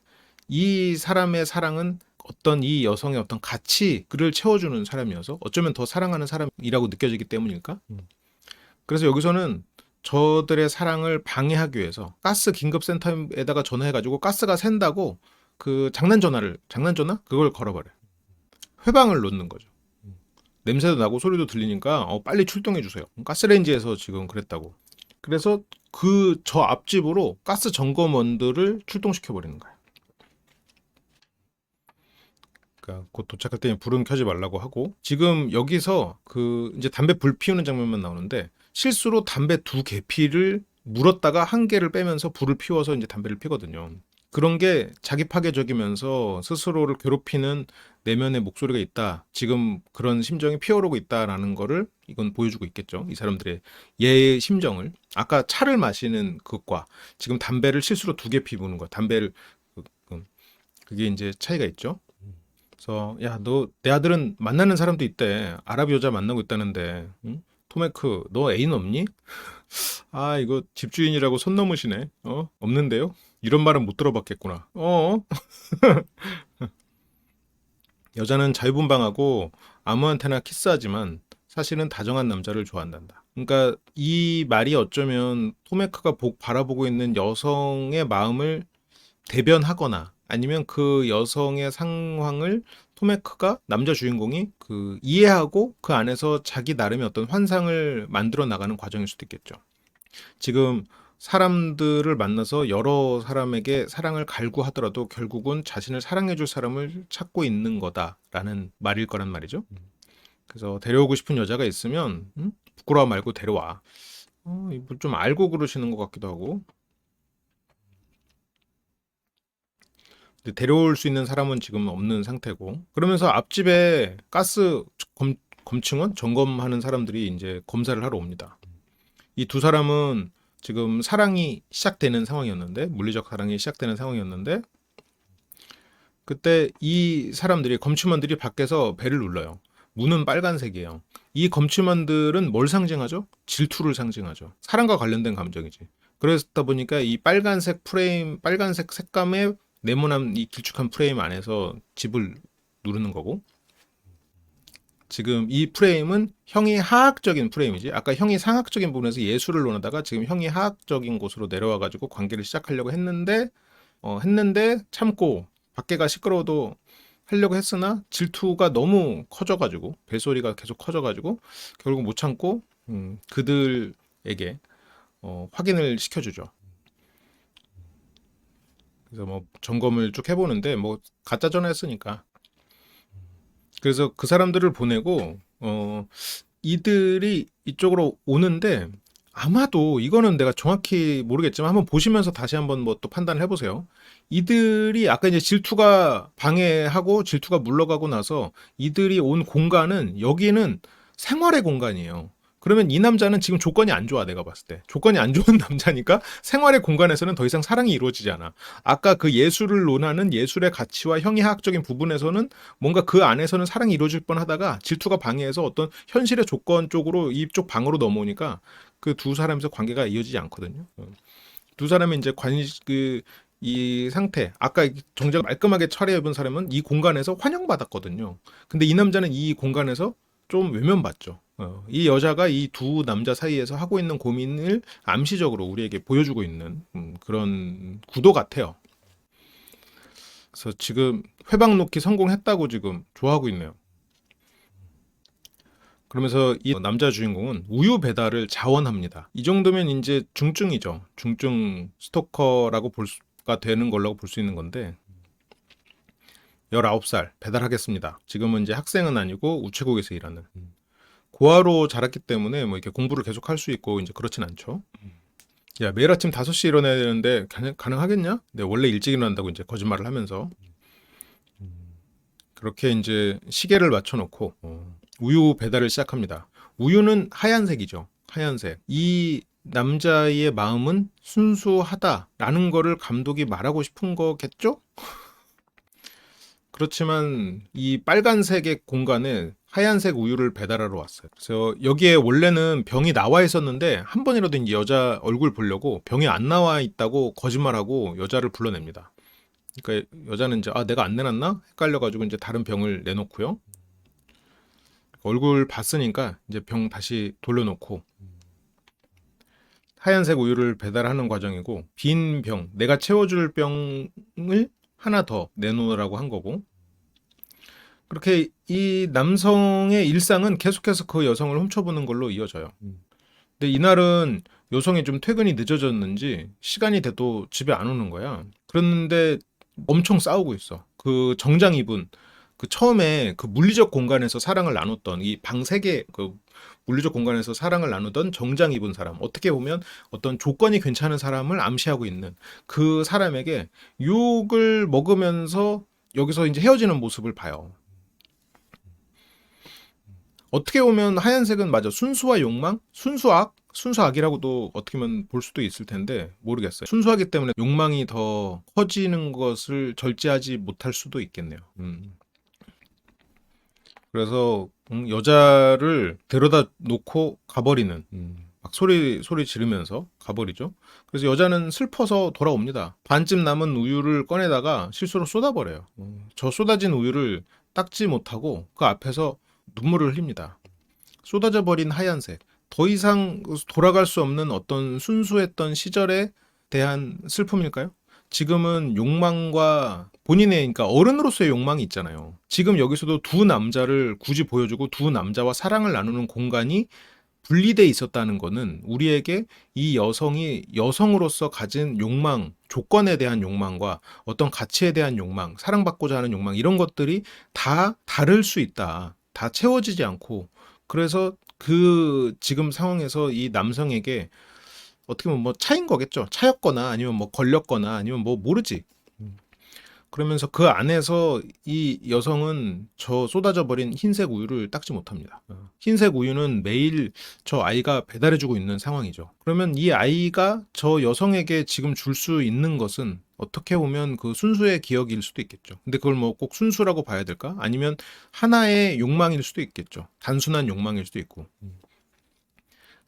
Speaker 1: 이 사람의 사랑은 어떤 이 여성의 어떤 가치를 채워주는 사람이어서 어쩌면 더 사랑하는 사람이라고 느껴지기 때문일까? 그래서 여기서는 저들의 사랑을 방해하기 위해서 가스 긴급센터에다가 전화해가지고 가스가 샌다고 그 장난 전화 그걸 걸어버려요. 회방을 놓는 거죠. 냄새도 나고 소리도 들리니까 빨리 출동해 주세요. 가스레인지에서 지금 그랬다고. 그래서 그 저 앞집으로 가스 점검원들을 출동시켜 버리는 거야. 그러니까 곧 도착할 때 불은 켜지 말라고 하고, 지금 여기서 그 이제 담배 불 피우는 장면만 나오는데 실수로 담배 두 개피를 물었다가 한 개를 빼면서 불을 피워서 이제 담배를 피거든요. 그런 게 자기 파괴적이면서 스스로를 괴롭히는 내면의 목소리가 있다. 지금 그런 심정이 피어오르고 있다라는 거를 이건 보여주고 있겠죠. 이 사람들의 얘의 심정을. 아까 차를 마시는 것과 지금 담배를 실수로 두 개 피우는 거. 담배를 그게 이제 차이가 있죠. 그래서 야, 너 내 아들은 만나는 사람도 있대. 아랍 여자 만나고 있다는데. 응? 토메크, 너 애인 없니? 아, 이거 집주인이라고 손 넘으시네. 없는데요? 이런 말은 못 들어봤겠구나. 여자는 자유분방하고 아무한테나 키스하지만 사실은 다정한 남자를 좋아한단다. 그러니까 이 말이 어쩌면 토메크가 바라보고 있는 여성의 마음을 대변하거나 아니면 그 여성의 상황을 토메크가 남자 주인공이 그 이해하고 그 안에서 자기 나름의 어떤 환상을 만들어 나가는 과정일 수도 있겠죠. 지금 사람들을 만나서 여러 사람에게 사랑을 갈구하더라도 결국은 자신을 사랑해줄 사람을 찾고 있는 거다라는 말일 거란 말이죠. 그래서 데려오고 싶은 여자가 있으면 부끄러워 말고 데려와. 이거 좀 알고 그러시는 것 같기도 하고. 근데 데려올 수 있는 사람은 지금 없는 상태고. 그러면서 앞집에 가스 검층원 점검하는 사람들이 이제 검사를 하러 옵니다. 이 두 사람은 지금 사랑이 시작되는 상황이었는데, 물리적 사랑이 시작되는 상황이었는데, 그때 이 사람들이, 검침원들이 밖에서 벨을 눌러요. 문은 빨간색이에요. 이 검침원들은 뭘 상징하죠? 질투를 상징하죠. 사랑과 관련된 감정이지. 그러다 보니까 이 빨간색 프레임, 빨간색 색감의 네모난 이 길쭉한 프레임 안에서 집을 누르는 거고, 지금 이 프레임은 형이 하학적인 프레임이지. 아까 형이 상학적인 부분에서 예술을 논하다가 지금 형이 하학적인 곳으로 내려와 가지고 관계를 시작하려고 했는데 참고 밖에가 시끄러워도 하려고 했으나 질투가 너무 커져가지고 벨소리가 계속 커져가지고 결국 못 참고 그들에게 확인을 시켜주죠. 그래서 뭐 점검을 쭉 해보는데 뭐 가짜 전화했으니까. 그래서 그 사람들을 보내고 이들이 이쪽으로 오는데 아마도 이거는 내가 정확히 모르겠지만 한번 보시면서 다시 한번 뭐 또 판단을 해보세요. 이들이 아까 이제 질투가 방해하고 질투가 물러가고 나서 이들이 온 공간은 여기는 생활의 공간이에요. 그러면 이 남자는 지금 조건이 안 좋아, 내가 봤을 때. 조건이 안 좋은 남자니까 생활의 공간에서는 더 이상 사랑이 이루어지지 않아. 아까 그 예술을 논하는 예술의 가치와 형이하학적인 부분에서는 뭔가 그 안에서는 사랑이 이루어질 뻔 하다가 질투가 방해해서 어떤 현실의 조건 쪽으로 이쪽 방으로 넘어오니까 그 두 사람에서 관계가 이어지지 않거든요. 두 사람이 이제 이 상태, 아까 정작 말끔하게 차려입은 사람은 이 공간에서 환영받았거든요. 근데 이 남자는 이 공간에서 좀 외면받죠. 이 여자가 이 두 남자 사이에서 하고 있는 고민을 암시적으로 우리에게 보여주고 있는 그런 구도 같아요. 그래서 지금 회방 놓기 성공했다고 지금 좋아하고 있네요. 그러면서 이 남자 주인공은 우유 배달을 자원합니다. 이 정도면 이제 중증이죠. 중증 스토커라고 볼 수가 되는 걸라고 볼 수 있는 건데 19살 배달하겠습니다. 지금은 이제 학생은 아니고 우체국에서 일하는 고아로 자랐기 때문에 뭐 이렇게 공부를 계속 할 수 있고 이제 그렇진 않죠. 야, 매일 아침 5시 일어나야 되는데 가능하겠냐? 네, 원래 일찍 일어난다고 이제 거짓말을 하면서 그렇게 이제 시계를 맞춰놓고 우유 배달을 시작합니다. 우유는 하얀색이죠. 하얀색. 이 남자의 마음은 순수하다라는 거를 감독이 말하고 싶은 거겠죠? 그렇지만 이 빨간색의 공간에 하얀색 우유를 배달하러 왔어요. 그래서 여기에 원래는 병이 나와 있었는데 한 번이라도 이 여자 얼굴 보려고 병이 안 나와 있다고 거짓말하고 여자를 불러냅니다. 그러니까 여자는 이제 내가 안 내놨나? 헷갈려가지고 이제 다른 병을 내놓고요. 얼굴 봤으니까 이제 병 다시 돌려놓고 하얀색 우유를 배달하는 과정이고 빈 병, 내가 채워줄 병을 하나 더 내놓으라고 한 거고 그렇게 이 남성의 일상은 계속해서 그 여성을 훔쳐보는 걸로 이어져요. 근데 이날은 여성이 좀 퇴근이 늦어졌는지 시간이 돼도 집에 안 오는 거야. 그랬는데 엄청 싸우고 있어. 그 정장 입은 그 처음에 그 물리적 공간에서 사랑을 나눴던 이 방 세개 그 물리적 공간에서 사랑을 나누던 정장 입은 사람. 어떻게 보면 어떤 조건이 괜찮은 사람을 암시하고 있는 그 사람에게 욕을 먹으면서 여기서 이제 헤어지는 모습을 봐요. 어떻게 보면 하얀색은 맞아. 순수와 욕망? 순수악? 순수악이라고도 어떻게 보면 볼 수도 있을 텐데 모르겠어요. 순수하기 때문에 욕망이 더 커지는 것을 절제하지 못할 수도 있겠네요. 그래서 여자를 데려다 놓고 가버리는 막 소리 지르면서 가버리죠. 그래서 여자는 슬퍼서 돌아옵니다. 반쯤 남은 우유를 꺼내다가 실수로 쏟아버려요. 저 쏟아진 우유를 닦지 못하고 그 앞에서 눈물을 흘립니다. 쏟아져 버린 하얀색. 더 이상 돌아갈 수 없는 어떤 순수했던 시절에 대한 슬픔일까요? 지금은 욕망과 본인의, 그러니까 어른으로서의 욕망이 있잖아요. 지금 여기서도 두 남자를 굳이 보여주고 두 남자와 사랑을 나누는 공간이 분리돼 있었다는 거는 우리에게 이 여성이 여성으로서 가진 욕망, 조건에 대한 욕망과 어떤 가치에 대한 욕망, 사랑받고자 하는 욕망, 이런 것들이 다 다를 수 있다. 다 채워지지 않고. 그래서 그 지금 상황에서 이 남성에게 어떻게 보면 뭐 차인 거겠죠. 차였거나 아니면 뭐 걸렸거나 아니면 뭐 모르지. 그러면서 그 안에서 이 여성은 저 쏟아져 버린 흰색 우유를 닦지 못합니다. 흰색 우유는 매일 저 아이가 배달해주고 있는 상황이죠. 그러면 이 아이가 저 여성에게 지금 줄 수 있는 것은 어떻게 보면 그 순수의 기억일 수도 있겠죠. 근데 그걸 뭐 꼭 순수라고 봐야 될까? 아니면 하나의 욕망일 수도 있겠죠. 단순한 욕망일 수도 있고.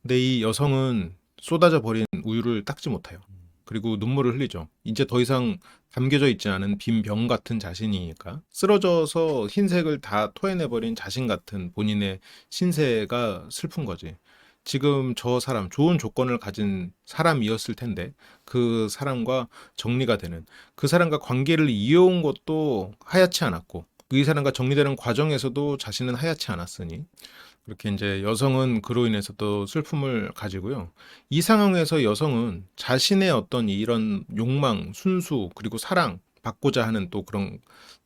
Speaker 1: 근데 이 여성은 쏟아져 버린 우유를 닦지 못해요. 그리고 눈물을 흘리죠. 이제 더 이상 담겨져 있지 않은 빈 병 같은 자신이니까 쓰러져서 흰색을 다 토해내버린 자신 같은 본인의 신세가 슬픈 거지. 지금 저 사람, 좋은 조건을 가진 사람이었을 텐데 그 사람과 정리가 되는, 그 사람과 관계를 이어온 것도 하얗지 않았고 그 사람과 정리되는 과정에서도 자신은 하얗지 않았으니 그렇게 이제 여성은 그로 인해서 또 슬픔을 가지고요. 이 상황에서 여성은 자신의 어떤 이런 욕망, 순수, 그리고 사랑, 받고자 하는 또 그런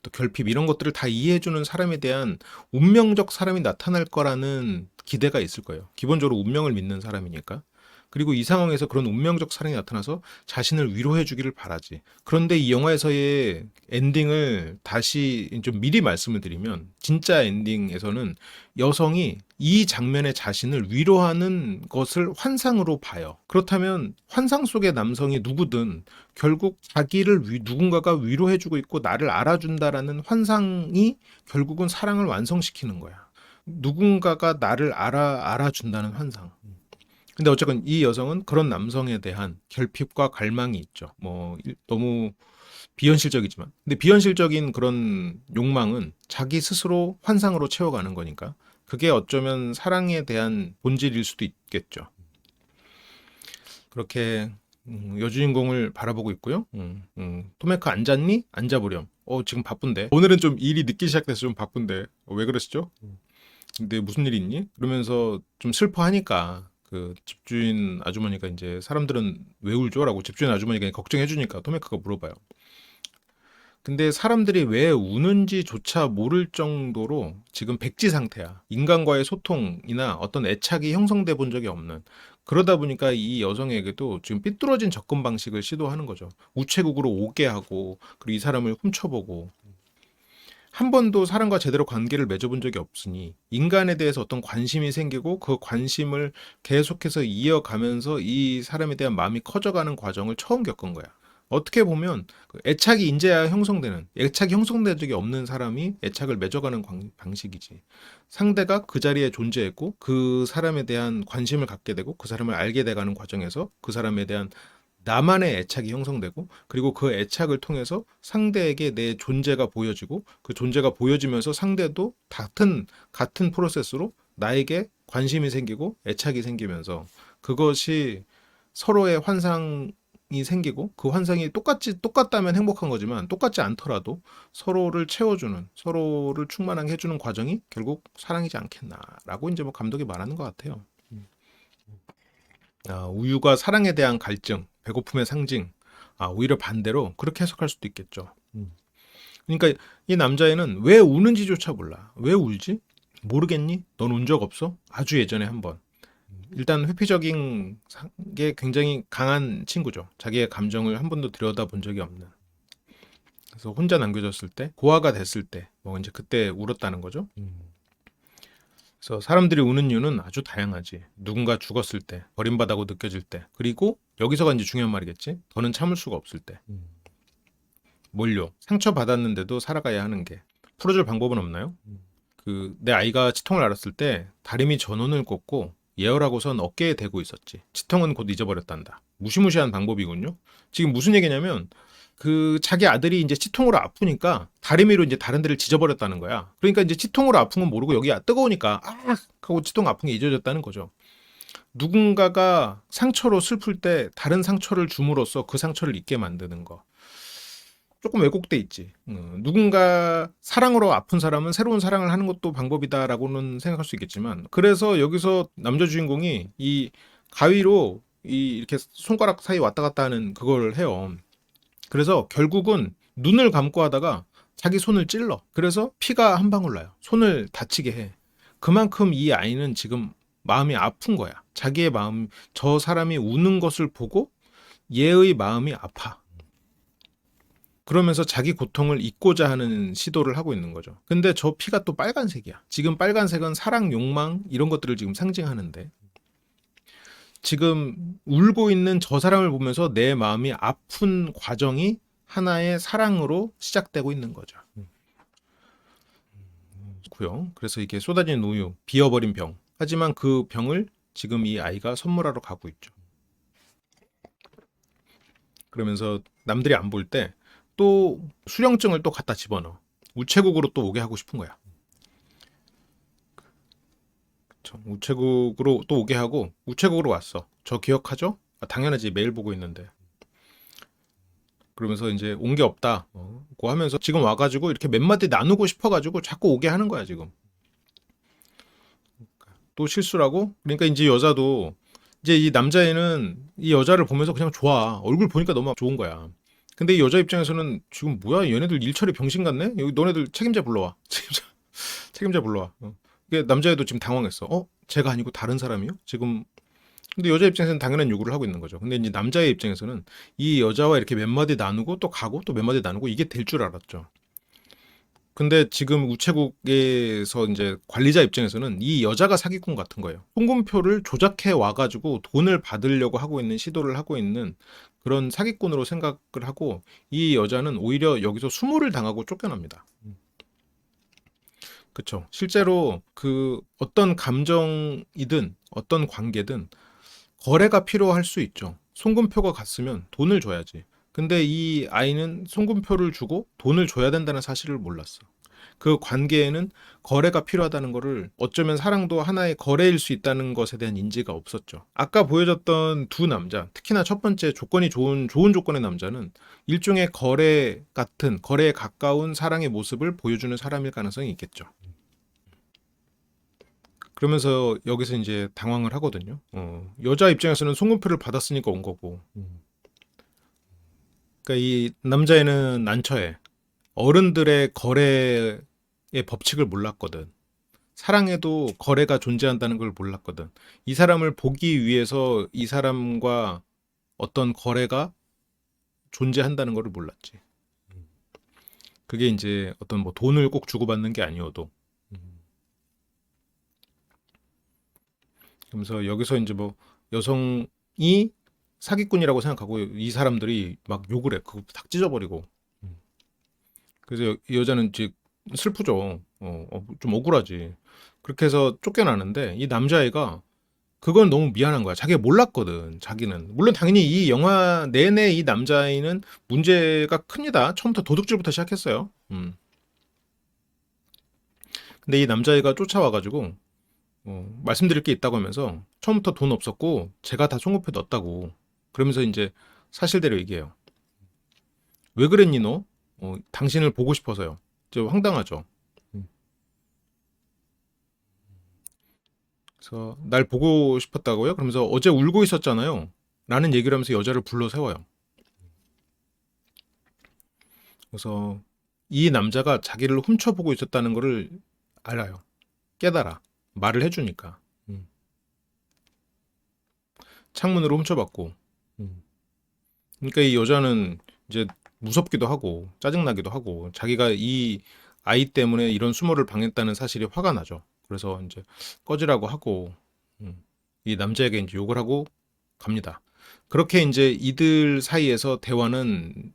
Speaker 1: 또 결핍 이런 것들을 다 이해해주는 사람에 대한 운명적 사람이 나타날 거라는 기대가 있을 거예요. 기본적으로 운명을 믿는 사람이니까. 그리고 이 상황에서 그런 운명적 사랑이 나타나서 자신을 위로해 주기를 바라지. 그런데 이 영화에서의 엔딩을 다시 좀 미리 말씀을 드리면 진짜 엔딩에서는 여성이 이 장면의 자신을 위로하는 것을 환상으로 봐요. 그렇다면 환상 속의 남성이 누구든 결국 자기를 누군가가 위로해주고 있고 나를 알아준다라는 환상이 결국은 사랑을 완성시키는 거야. 누군가가 나를 알아준다는 환상. 근데 어쨌건 이 여성은 그런 남성에 대한 결핍과 갈망이 있죠. 뭐 너무 비현실적이지만. 근데 비현실적인 그런 욕망은 자기 스스로 환상으로 채워가는 거니까 그게 어쩌면 사랑에 대한 본질일 수도 있겠죠. 그렇게 여주인공을 바라보고 있고요. 토메카 안 잤니? 안 자보렴. 지금 바쁜데. 오늘은 좀 일이 늦게 시작돼서 좀 바쁜데. 왜 그러시죠? 근데 무슨 일 있니? 그러면서 좀 슬퍼하니까 그 집주인 아주머니가 이제 사람들은 왜 울죠? 라고 집주인 아주머니가 걱정해 주니까 토메카가 물어봐요. 근데 사람들이 왜 우는지조차 모를 정도로 지금 백지 상태야. 인간과의 소통이나 어떤 애착이 형성돼 본 적이 없는. 그러다 보니까 이 여성에게도 지금 삐뚤어진 접근 방식을 시도하는 거죠. 우체국으로 오게 하고, 그리고 이 사람을 훔쳐보고. 한 번도 사람과 제대로 관계를 맺어본 적이 없으니 인간에 대해서 어떤 관심이 생기고 그 관심을 계속해서 이어가면서 이 사람에 대한 마음이 커져가는 과정을 처음 겪은 거야. 어떻게 보면 그 애착이 인제야 형성되는, 애착이 형성된 적이 없는 사람이 애착을 맺어가는 방식이지. 상대가 그 자리에 존재했고 그 사람에 대한 관심을 갖게 되고 그 사람을 알게 돼가는 과정에서 그 사람에 대한 나만의 애착이 형성되고 그리고 그 애착을 통해서 상대에게 내 존재가 보여지고 그 존재가 보여지면서 상대도 같은 프로세스로 나에게 관심이 생기고 애착이 생기면서 그것이 서로의 환상이 생기고 그 환상이 똑같다면 행복한 거지만 똑같지 않더라도 서로를 채워주는, 서로를 충만하게 해주는 과정이 결국 사랑이지 않겠나라고 이제 뭐 감독이 말하는 것 같아요. 우유가 사랑에 대한 갈증, 배고픔의 상징. 오히려 반대로 그렇게 해석할 수도 있겠죠. 그러니까 이 남자애는 왜 우는지조차 몰라. 왜 울지? 모르겠니? 넌 운 적 없어? 아주 예전에 한 번. 일단 회피적인 게 굉장히 강한 친구죠. 자기의 감정을 한 번도 들여다본 적이 없는. 그래서 혼자 남겨졌을 때, 고아가 됐을 때, 뭐 이제 그때 울었다는 거죠. 그래서 사람들이 우는 이유는 아주 다양하지. 누군가 죽었을 때, 버림받다고 느껴질 때, 그리고 여기서가 이제 중요한 말이겠지. 더는 참을 수가 없을 때. 뭘요? 상처 받았는데도 살아가야 하는 게. 풀어줄 방법은 없나요? 내 아이가 치통을 앓았을 때 다리미 전원을 꽂고 예열하고선 어깨에 대고 있었지. 치통은 곧 잊어버렸단다. 무시무시한 방법이군요. 지금 무슨 얘기냐면 자기 아들이 이제 치통으로 아프니까 다리미로 이제 다른 데를 찢어버렸다는 거야. 그러니까 이제 치통으로 아픈 건 모르고 여기 뜨거우니까 하고 치통 아픈 게 잊어졌다는 거죠. 누군가가 상처로 슬플 때 다른 상처를 줌으로써 그 상처를 잊게 만드는 거. 조금 왜곡돼 있지. 누군가 사랑으로 아픈 사람은 새로운 사랑을 하는 것도 방법이다라고는 생각할 수 있겠지만, 그래서 여기서 남자 주인공이 이 가위로 이렇게 손가락 사이 왔다 갔다 하는 그걸 해요. 그래서 결국은 눈을 감고 하다가 자기 손을 찔러. 그래서 피가 한 방울 나요. 손을 다치게 해. 그만큼 이 아이는 지금 마음이 아픈 거야. 자기의 마음, 저 사람이 우는 것을 보고 얘의 마음이 아파. 그러면서 자기 고통을 잊고자 하는 시도를 하고 있는 거죠. 근데 저 피가 또 빨간색이야. 지금 빨간색은 사랑, 욕망 이런 것들을 지금 상징하는데 지금 울고 있는 저 사람을 보면서 내 마음이 아픈 과정이 하나의 사랑으로 시작되고 있는 거죠. 고요. 그래서 이게 쏟아진 우유, 비어버린 병. 하지만 그 병을 지금 이 아이가 선물하러 가고 있죠. 그러면서 남들이 안 볼 때 또 수령증을 또 갖다 집어넣어. 우체국으로 또 오게 하고 싶은 거야. 그쵸. 우체국으로 또 오게 하고 우체국으로 왔어. 저 기억하죠? 당연하지. 매일 보고 있는데. 그러면서 이제 온 게 없다. 고 하면서 지금 와가지고 이렇게 몇 마디 나누고 싶어가지고 자꾸 오게 하는 거야 지금. 또 실수라고? 그러니까 이제 여자도 이제 이 남자애는 이 여자를 보면서 그냥 좋아. 얼굴 보니까 너무 좋은 거야. 근데 이 여자 입장에서는 지금 뭐야? 얘네들 일처리 병신 같네? 여기 너네들 책임자 불러와. 책임자 불러와. 이게 남자애도 지금 당황했어. 제가 아니고 다른 사람이요? 지금 근데 여자 입장에서는 당연한 요구를 하고 있는 거죠. 근데 이제 남자의 입장에서는 이 여자와 이렇게 몇 마디 나누고 또 가고 또 몇 마디 나누고 이게 될 줄 알았죠. 근데 지금 우체국에서 이제 관리자 입장에서는 이 여자가 사기꾼 같은 거예요. 송금표를 조작해 와가지고 돈을 받으려고 하고 있는 시도를 하고 있는 그런 사기꾼으로 생각을 하고 이 여자는 오히려 여기서 수모를 당하고 쫓겨납니다. 그쵸. 실제로 어떤 감정이든 어떤 관계든 거래가 필요할 수 있죠. 송금표가 갔으면 돈을 줘야지. 근데 이 아이는 송금표를 주고 돈을 줘야 된다는 사실을 몰랐어. 그 관계에는 거래가 필요하다는 것을 어쩌면 사랑도 하나의 거래일 수 있다는 것에 대한 인지가 없었죠. 아까 보여줬던 두 남자, 특히나 첫 번째 조건이 좋은 조건의 남자는 일종의 거래에 가까운 사랑의 모습을 보여주는 사람일 가능성이 있겠죠. 그러면서 여기서 이제 당황을 하거든요. 여자 입장에서는 송금표를 받았으니까 온 거고. 그러니까 이 남자애는 난처해. 어른들의 거래의 법칙을 몰랐거든. 사랑에도 거래가 존재한다는 걸 몰랐거든. 이 사람을 보기 위해서 이 사람과 어떤 거래가 존재한다는 걸 몰랐지. 그게 이제 어떤 뭐 돈을 꼭 주고받는 게 아니어도. 그러면서 여기서 이제 뭐 여성이 사기꾼이라고 생각하고 이 사람들이 막 욕을 해. 그거 탁 찢어버리고. 그래서 이 여자는 이제 슬프죠. 좀 억울하지. 그렇게 해서 쫓겨나는데 이 남자애가 그건 너무 미안한 거야. 자기가 몰랐거든. 자기는. 물론 당연히 이 영화 내내 이 남자애는 문제가 큽니다. 처음부터 도둑질부터 시작했어요. 근데 이 남자애가 쫓아와가지고 말씀드릴 게 있다고 하면서 처음부터 돈 없었고 제가 다 송금표 넣었다고. 그러면서 이제 사실대로 얘기해요. 왜 그랬니 너? 당신을 보고 싶어서요. 저 황당하죠. 그래서 날 보고 싶었다고요? 그러면서 어제 울고 있었잖아요. 라는 얘기를 하면서 여자를 불러 세워요. 그래서 이 남자가 자기를 훔쳐보고 있었다는 거를 알아요. 깨달아. 말을 해주니까. 창문으로 훔쳐봤고. 그러니까 이 여자는 이제 무섭기도 하고 짜증나기도 하고 자기가 이 아이 때문에 이런 수모를 당했다는 사실이 화가 나죠. 그래서 이제 꺼지라고 하고 이 남자에게 이제 욕을 하고 갑니다. 그렇게 이제 이들 사이에서 대화는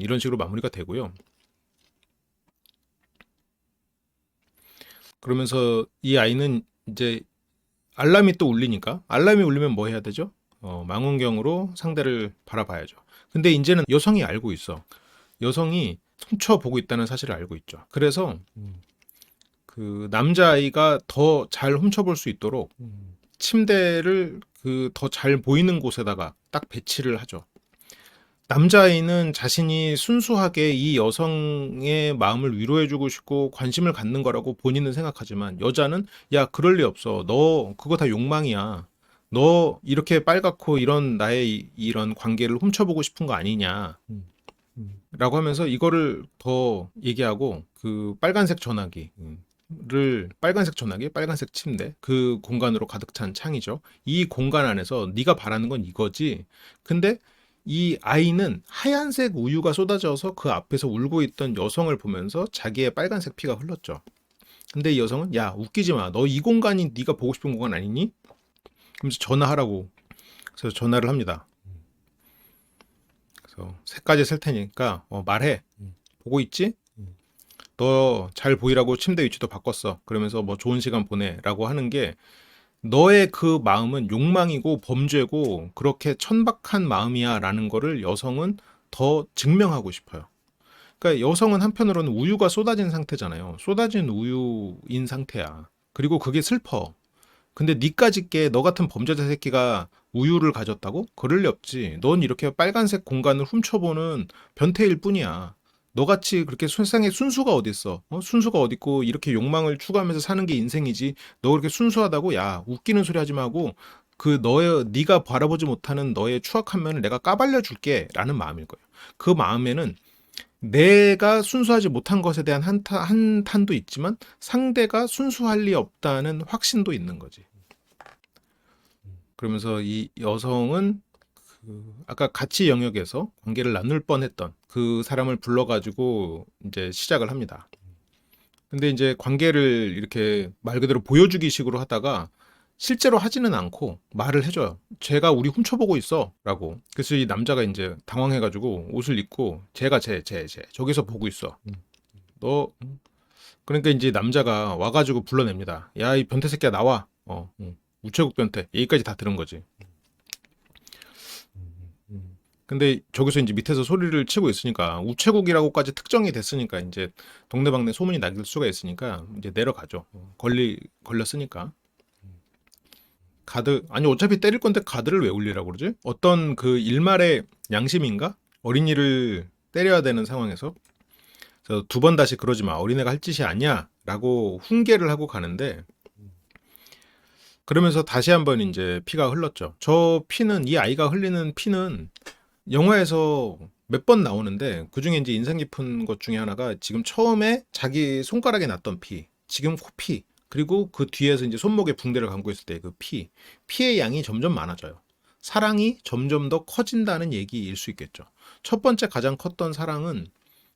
Speaker 1: 이런 식으로 마무리가 되고요. 그러면서 이 아이는 이제 알람이 또 울리니까 알람이 울리면 뭐 해야 되죠? 망원경으로 상대를 바라봐야죠. 근데 이제는 여성이 알고 있어. 여성이 훔쳐보고 있다는 사실을 알고 있죠. 그래서 그 남자아이가 더 잘 훔쳐볼 수 있도록 침대를 그 더 잘 보이는 곳에다가 딱 배치를 하죠. 남자아이는 자신이 순수하게 이 여성의 마음을 위로해주고 싶고 관심을 갖는 거라고 본인은 생각하지만 여자는 야, 그럴 리 없어. 너 그거 다 욕망이야. 너 이렇게 빨갛고 이런 나의 이런 관계를 훔쳐보고 싶은 거 아니냐. 라고 하면서 이거를 더 얘기하고 그 빨간색 전화기를 빨간색 전화기, 빨간색 침대 그 공간으로 가득 찬 창이죠. 이 공간 안에서 네가 바라는 건 이거지. 근데 이 아이는 하얀색 우유가 쏟아져서 그 앞에서 울고 있던 여성을 보면서 자기의 빨간색 피가 흘렀죠. 근데 이 여성은 야, 웃기지 마. 너 이 공간이 네가 보고 싶은 공간 아니니? 그러면서 전화하라고. 그래서 전화를 합니다. 그래서 세까지 셀 테니까 말해. 보고 있지? 너 잘 보이라고 침대 위치도 바꿨어. 그러면서 뭐 좋은 시간 보내라고 하는 게 너의 그 마음은 욕망이고 범죄고 그렇게 천박한 마음이야라는 거를 여성은 더 증명하고 싶어요. 그러니까 여성은 한편으로는 우유가 쏟아진 상태잖아요. 쏟아진 우유인 상태야. 그리고 그게 슬퍼. 근데 니까짓 게 너 같은 범죄자 새끼가 우유를 가졌다고? 그럴 리 없지. 넌 이렇게 빨간색 공간을 훔쳐보는 변태일 뿐이야. 너같이 그렇게 세상에 순수가 어딨어? 순수가 어딨고 이렇게 욕망을 추구하면서 사는 게 인생이지. 너 그렇게 순수하다고? 야, 웃기는 소리 하지 말고 그 너의 네가 바라보지 못하는 너의 추악한 면을 내가 까발려 줄게라는 마음일 거예요. 그 마음에는 내가 순수하지 못한 것에 대한 한탄도 있지만 상대가 순수할 리 없다는 확신도 있는 거지. 그러면서 이 여성은 그 아까 가치 영역에서 관계를 나눌 뻔했던 그 사람을 불러가지고 이제 시작을 합니다. 근데 이제 관계를 이렇게 말 그대로 보여주기 식으로 하다가 실제로 하지는 않고 말을 해줘요. 쟤가 우리 훔쳐보고 있어. 라고. 그래서 이 남자가 이제 당황해가지고 옷을 입고 쟤. 저기서 보고 있어. 너. 그러니까 이제 남자가 와가지고 불러냅니다. 야, 이 변태 새끼야, 나와. 우체국 변태. 여기까지 다 들은 거지. 근데 저기서 이제 밑에서 소리를 치고 있으니까 우체국이라고까지 특정이 됐으니까 이제 동네방네 소문이 나길 수가 있으니까 이제 내려가죠. 걸렸으니까. 가드 아니 어차피 때릴 건데 가드를 왜 올리라고 그러지? 어떤 그 일말의 양심인가? 어린이를 때려야 되는 상황에서 그래서 두 번 다시 그러지 마. 어린애가 할 짓이 아니야라고 훈계를 하고 가는데 그러면서 다시 한번 이제 피가 흘렀죠. 저 피는 이 아이가 흘리는 피는 영화에서 몇 번 나오는데 그중에 이제 인상 깊은 것 중에 하나가 지금 처음에 자기 손가락에 났던 피, 지금 코피, 그리고 그 뒤에서 이제 손목에 붕대를 감고 있을 때 그 피의 양이 점점 많아져요. 사랑이 점점 더 커진다는 얘기일 수 있겠죠. 첫 번째 가장 컸던 사랑은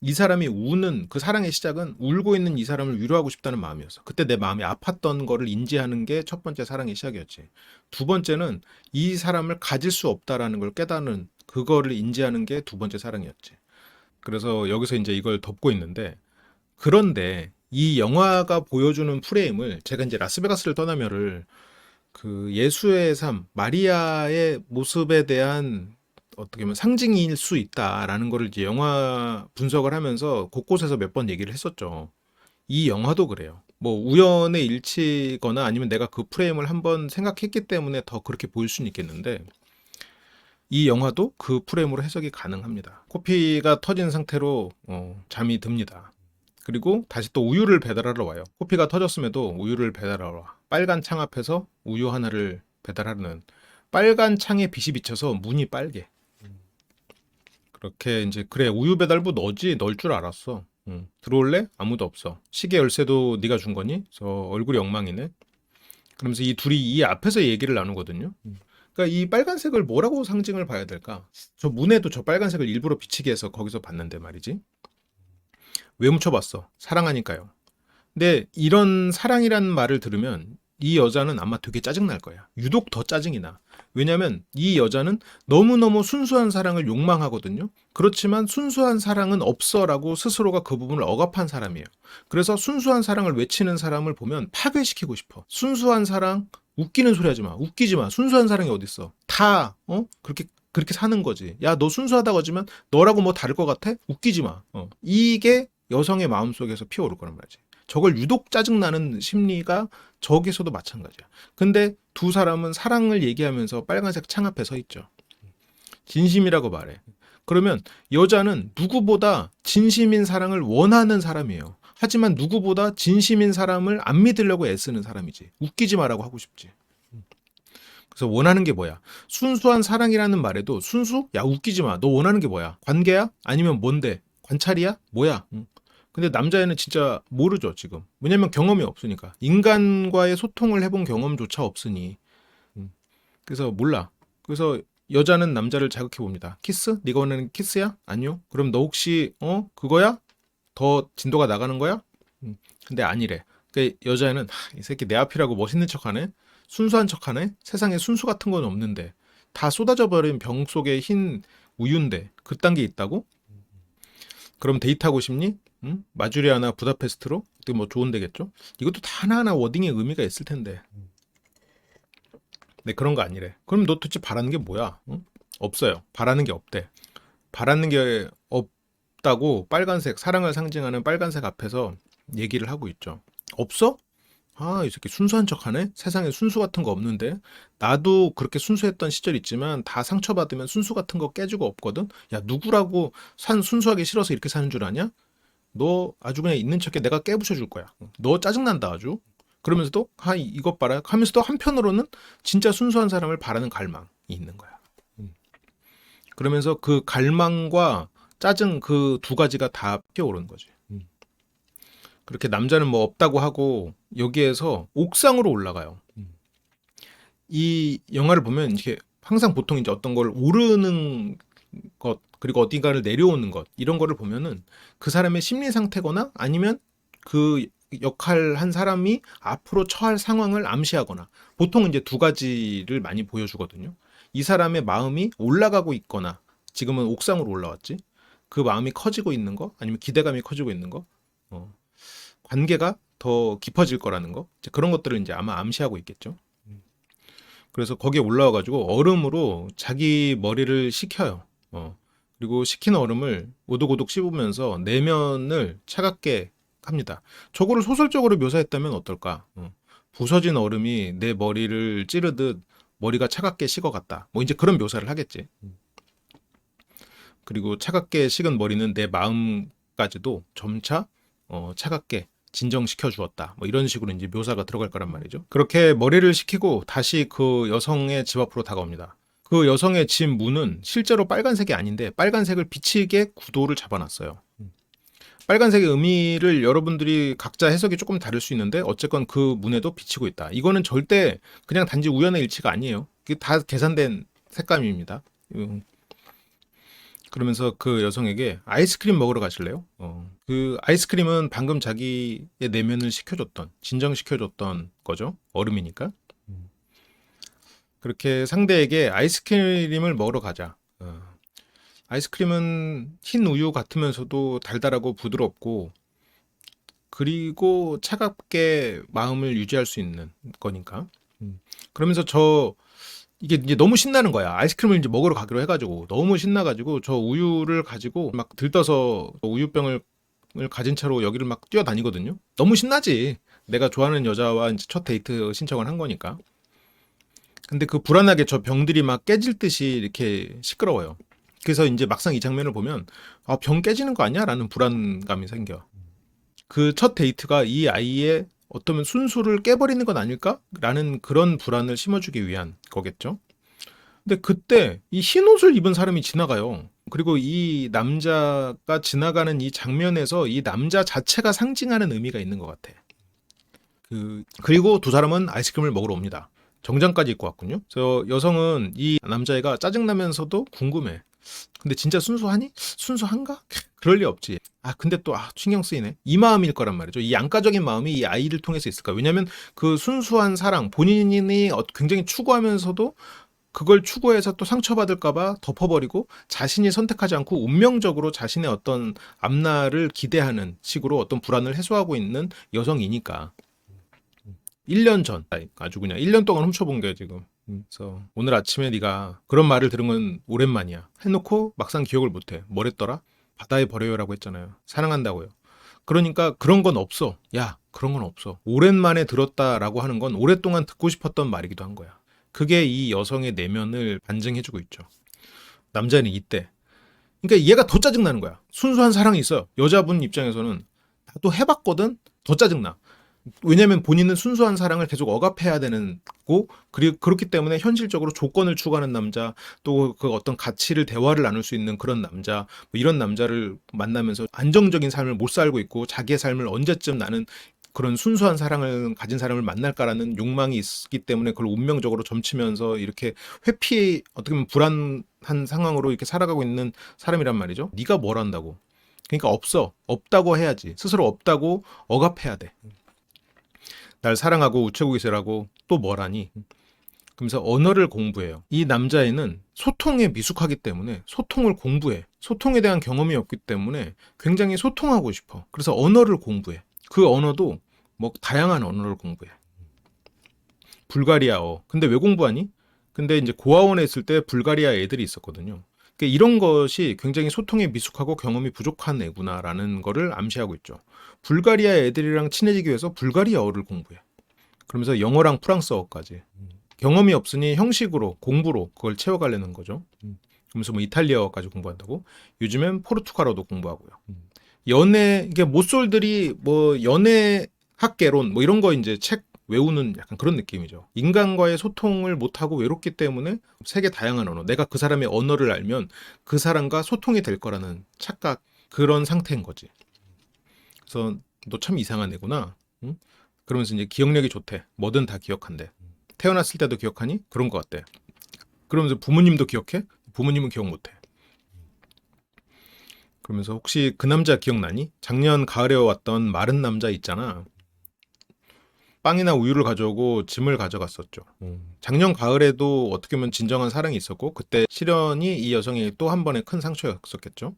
Speaker 1: 이 사람이 우는 그 사랑의 시작은 울고 있는 이 사람을 위로하고 싶다는 마음이었어. 그때 내 마음이 아팠던 거를 인지하는 게 첫 번째 사랑의 시작이었지. 두 번째는 이 사람을 가질 수 없다라는 걸 깨닫는 그거를 인지하는 게 두 번째 사랑이었지. 그래서 여기서 이제 이걸 덮고 있는데 그런데 이 영화가 보여주는 프레임을 제가 이제 라스베가스를 떠나면을 그 예수의 삶, 마리아의 모습에 대한 어떻게 보면 상징일 수 있다라는 거를 이제 영화 분석을 하면서 곳곳에서 몇 번 얘기를 했었죠. 이 영화도 그래요. 뭐 우연의 일치거나 아니면 내가 그 프레임을 한번 생각했기 때문에 더 그렇게 보일 수는 있겠는데 이 영화도 그 프레임으로 해석이 가능합니다. 코피가 터진 상태로 잠이 듭니다. 그리고 다시 또 우유를 배달하러 와요. 코피가 터졌음에도 우유를 배달하러 와. 빨간 창 앞에서 우유 하나를 배달하는, 빨간 창에 빛이 비쳐서 문이 빨개. 그렇게 이제, 그래 우유 배달부 너지, 널 줄 알았어. 들어올래? 아무도 없어. 시계 열쇠도 네가 준 거니? 저 얼굴이 엉망이네. 그러면서 이 둘이 이 앞에서 얘기를 나누거든요. 그러니까 이 빨간색을 뭐라고 상징을 봐야 될까? 저 문에도 저 빨간색을 일부러 비치게 해서 거기서 봤는데 말이지. 왜 묻혀봤어? 사랑하니까요. 근데 이런 사랑이라는 말을 들으면 이 여자는 아마 되게 짜증날 거야. 유독 더 짜증이 나. 왜냐면 이 여자는 너무너무 순수한 사랑을 욕망하거든요. 그렇지만 순수한 사랑은 없어라고 스스로가 그 부분을 억압한 사람이에요. 그래서 순수한 사랑을 외치는 사람을 보면 파괴시키고 싶어. 순수한 사랑, 웃기는 소리 하지 마. 웃기지 마. 순수한 사랑이 어딨어. 다 그렇게 사는 거지. 야, 너 순수하다고 하지만 너라고 뭐 다를 것 같아? 웃기지 마. 이게 여성의 마음속에서 피어오를 거란 말이지. 저걸 유독 짜증나는 심리가 저기서도 마찬가지야. 근데 두 사람은 사랑을 얘기하면서 빨간색 창 앞에 서 있죠. 진심이라고 말해. 그러면 여자는 누구보다 진심인 사랑을 원하는 사람이에요. 하지만 누구보다 진심인 사람을 안 믿으려고 애쓰는 사람이지. 웃기지 마라고 하고 싶지. 그래서 원하는 게 뭐야? 순수한 사랑이라는 말에도 순수? 야, 웃기지 마. 너 원하는 게 뭐야? 관계야? 아니면 뭔데? 관찰이야? 뭐야? 근데 남자애는 진짜 모르죠, 지금. 왜냐면 경험이 없으니까. 인간과의 소통을 해본 경험조차 없으니. 그래서 몰라. 그래서 여자는 남자를 자극해 봅니다. 키스? 네가 원하는 키스야? 아니요. 그럼 너 혹시 그거야? 더 진도가 나가는 거야? 근데 아니래. 그러니까 여자애는 이 새끼 내 앞이라고 멋있는 척하네. 순수한 척하네. 세상에 순수 같은 건 없는데 다 쏟아져 버린 병 속에 흰 우유인데 그딴 게 있다고? 그럼 데이트하고 싶니? 응? 마주리아나 부다페스트로? 뭐 좋은 데겠죠? 이것도 다 하나하나 워딩의 의미가 있을 텐데. 네, 그런 거 아니래. 그럼 너 도대체 바라는 게 뭐야? 응? 없어요. 바라는 게 없대. 바라는 게 없다고 빨간색, 사랑을 상징하는 빨간색 앞에서 얘기를 하고 있죠. 없어? 아, 이 새끼 순수한 척하네? 세상에 순수 같은 거 없는데? 나도 그렇게 순수했던 시절 있지만 다 상처받으면 순수 같은 거 깨지고 없거든? 야, 누구라고 순수하게 싫어서 이렇게 사는 줄 아냐? 너 아주 그냥 있는 척해. 내가 깨부셔 줄 거야. 너 짜증난다 아주. 그러면서도 이것 봐라 하면서도 한편으로는 진짜 순수한 사람을 바라는 갈망이 있는 거야. 그러면서 그 갈망과 짜증 그 두 가지가 다 피어오르는 거지. 그렇게 남자는 뭐 없다고 하고 여기에서 옥상으로 올라가요. 이 영화를 보면 이렇게 항상 보통 이제 어떤 걸 오르는 것 그리고 어딘가를 내려오는 것 이런 거를 보면은 그 사람의 심리 상태거나 아니면 그 역할 한 사람이 앞으로 처할 상황을 암시하거나 보통은 이제 두 가지를 많이 보여주거든요. 이 사람의 마음이 올라가고 있거나 지금은 옥상으로 올라왔지. 그 마음이 커지고 있는 거 아니면 기대감이 커지고 있는 거 관계가 더 깊어질 거라는 거 이제 그런 것들을 이제 아마 암시하고 있겠죠. 그래서 거기에 올라와가지고 얼음으로 자기 머리를 식혀요. 그리고 식힌 얼음을 오독오독 씹으면서 내면을 차갑게 합니다. 저거를 소설적으로 묘사했다면 어떨까? 부서진 얼음이 내 머리를 찌르듯 머리가 차갑게 식어갔다. 뭐 이제 그런 묘사를 하겠지. 그리고 차갑게 식은 머리는 내 마음까지도 점차 차갑게 진정시켜 주었다. 뭐 이런 식으로 이제 묘사가 들어갈 거란 말이죠. 그렇게 머리를 식히고 다시 그 여성의 집 앞으로 다가옵니다. 그 여성의 집 문은 실제로 빨간색이 아닌데 빨간색을 비치게 구도를 잡아놨어요. 빨간색의 의미를 여러분들이 각자 해석이 조금 다를 수 있는데 어쨌건 그 문에도 비치고 있다. 이거는 절대 그냥 단지 우연의 일치가 아니에요. 이게 다 계산된 색감입니다. 그러면서 그 여성에게 아이스크림 먹으러 가실래요? 그 아이스크림은 방금 자기의 내면을 식혀줬던, 진정시켜줬던 거죠. 얼음이니까. 그렇게 상대에게 아이스크림을 먹으러 가자. 아이스크림은 흰 우유 같으면서도 달달하고 부드럽고 그리고 차갑게 마음을 유지할 수 있는 거니까. 그러면서 이게 이제 너무 신나는 거야. 아이스크림을 이제 먹으러 가기로 해가지고 너무 신나가지고 저 우유를 가지고 막 들떠서 우유병을 가진 채로 여기를 막 뛰어다니거든요. 너무 신나지. 내가 좋아하는 여자와 이제 첫 데이트 신청을 한 거니까. 근데 그 불안하게 저 병들이 막 깨질 듯이 이렇게 시끄러워요. 그래서 이제 막상 이 장면을 보면 아, 병 깨지는 거 아니야? 라는 불안감이 생겨. 그 첫 데이트가 이 아이의 어쩌면 순수를 깨버리는 건 아닐까? 라는 그런 불안을 심어주기 위한 거겠죠. 근데 그때 이 흰 옷을 입은 사람이 지나가요. 그리고 이 남자가 지나가는 이 장면에서 이 남자 자체가 상징하는 의미가 있는 것 같아. 그리고 두 사람은 아이스크림을 먹으러 옵니다. 정장까지 입고 왔군요. 그래서 여성은 이 남자애가 짜증나면서도 궁금해. 근데 진짜 순수하니? 순수한가? 그럴 리 없지. 아, 근데 또, 신경 쓰이네. 이 마음일 거란 말이죠. 이 양가적인 마음이 이 아이를 통해서 있을까? 왜냐면 그 순수한 사랑, 본인이 굉장히 추구하면서도 그걸 추구해서 또 상처받을까봐 덮어버리고 자신이 선택하지 않고 운명적으로 자신의 어떤 앞날을 기대하는 식으로 어떤 불안을 해소하고 있는 여성이니까. 1년 전, 아주 그냥 1년 동안 훔쳐본 게 지금. 그래서 오늘 아침에 네가 그런 말을 들은 건 오랜만이야. 해놓고 막상 기억을 못해. 뭐랬더라? 바다에 버려요라고 했잖아요. 사랑한다고요. 그러니까 그런 건 없어. 야, 그런 건 없어. 오랜만에 들었다라고 하는 건 오랫동안 듣고 싶었던 말이기도 한 거야. 그게 이 여성의 내면을 반증해주고 있죠. 남자는 이때. 그러니까 얘가 더 짜증나는 거야. 순수한 사랑이 있어요. 여자분 입장에서는 나도 해봤거든. 더 짜증나. 왜냐면 본인은 순수한 사랑을 계속 억압해야 되는 고, 그리고 그렇기 때문에 현실적으로 조건을 추구하는 남자, 또 그 어떤 가치를 대화를 나눌 수 있는 그런 남자, 뭐 이런 남자를 만나면서 안정적인 삶을 못 살고 있고 자기의 삶을 언제쯤 나는 그런 순수한 사랑을 가진 사람을 만날까라는 욕망이 있기 때문에 그걸 운명적으로 점치면서 이렇게 회피, 어떻게 보면 불안한 상황으로 이렇게 살아가고 있는 사람이란 말이죠. 네가 뭘 한다고. 그러니까 없어. 없다고 해야지. 스스로 없다고 억압해야 돼. 날 사랑하고 우체국에 있으라고 또 뭐라니. 그러면서 언어를 공부해요. 이 남자애는 소통에 미숙하기 때문에 소통을 공부해. 소통에 대한 경험이 없기 때문에 굉장히 소통하고 싶어. 그래서 언어를 공부해. 그 언어도 뭐 다양한 언어를 공부해. 불가리아어. 근데 왜 공부하니? 근데 이제 고아원에 있을 때 불가리아 애들이 있었거든요. 그러니까 이런 것이 굉장히 소통에 미숙하고 경험이 부족한 애구나라는 거를 암시하고 있죠. 불가리아 애들이랑 친해지기 위해서 불가리아어를 공부해. 그러면서 영어랑 프랑스어까지. 경험이 없으니 형식으로, 공부로 그걸 채워가려는 거죠. 그러면서 뭐 이탈리아어까지 공부한다고. 요즘엔 포르투갈어도 공부하고요. 연애, 이게 모쏠들이 뭐 연애 학개론 뭐 이런 거 이제 책 외우는 약간 그런 느낌이죠. 인간과의 소통을 못하고 외롭기 때문에 세계 다양한 언어, 내가 그 사람의 언어를 알면 그 사람과 소통이 될 거라는 착각, 그런 상태인 거지. 그래서 너 참 이상한 애구나. 응? 그러면서 이제 기억력이 좋대. 뭐든 다 기억한대. 태어났을 때도 기억하니? 그런 것 같대. 그러면서 부모님도 기억해? 부모님은 기억 못해. 그러면서 혹시 그 남자 기억나니? 작년 가을에 왔던 마른 남자 있잖아. 빵이나 우유를 가져오고 짐을 가져갔었죠. 작년 가을에도 어떻게 보면 진정한 사랑이 있었고 그때 실연이 이 여성에게 또 한 번의 큰 상처였었겠죠.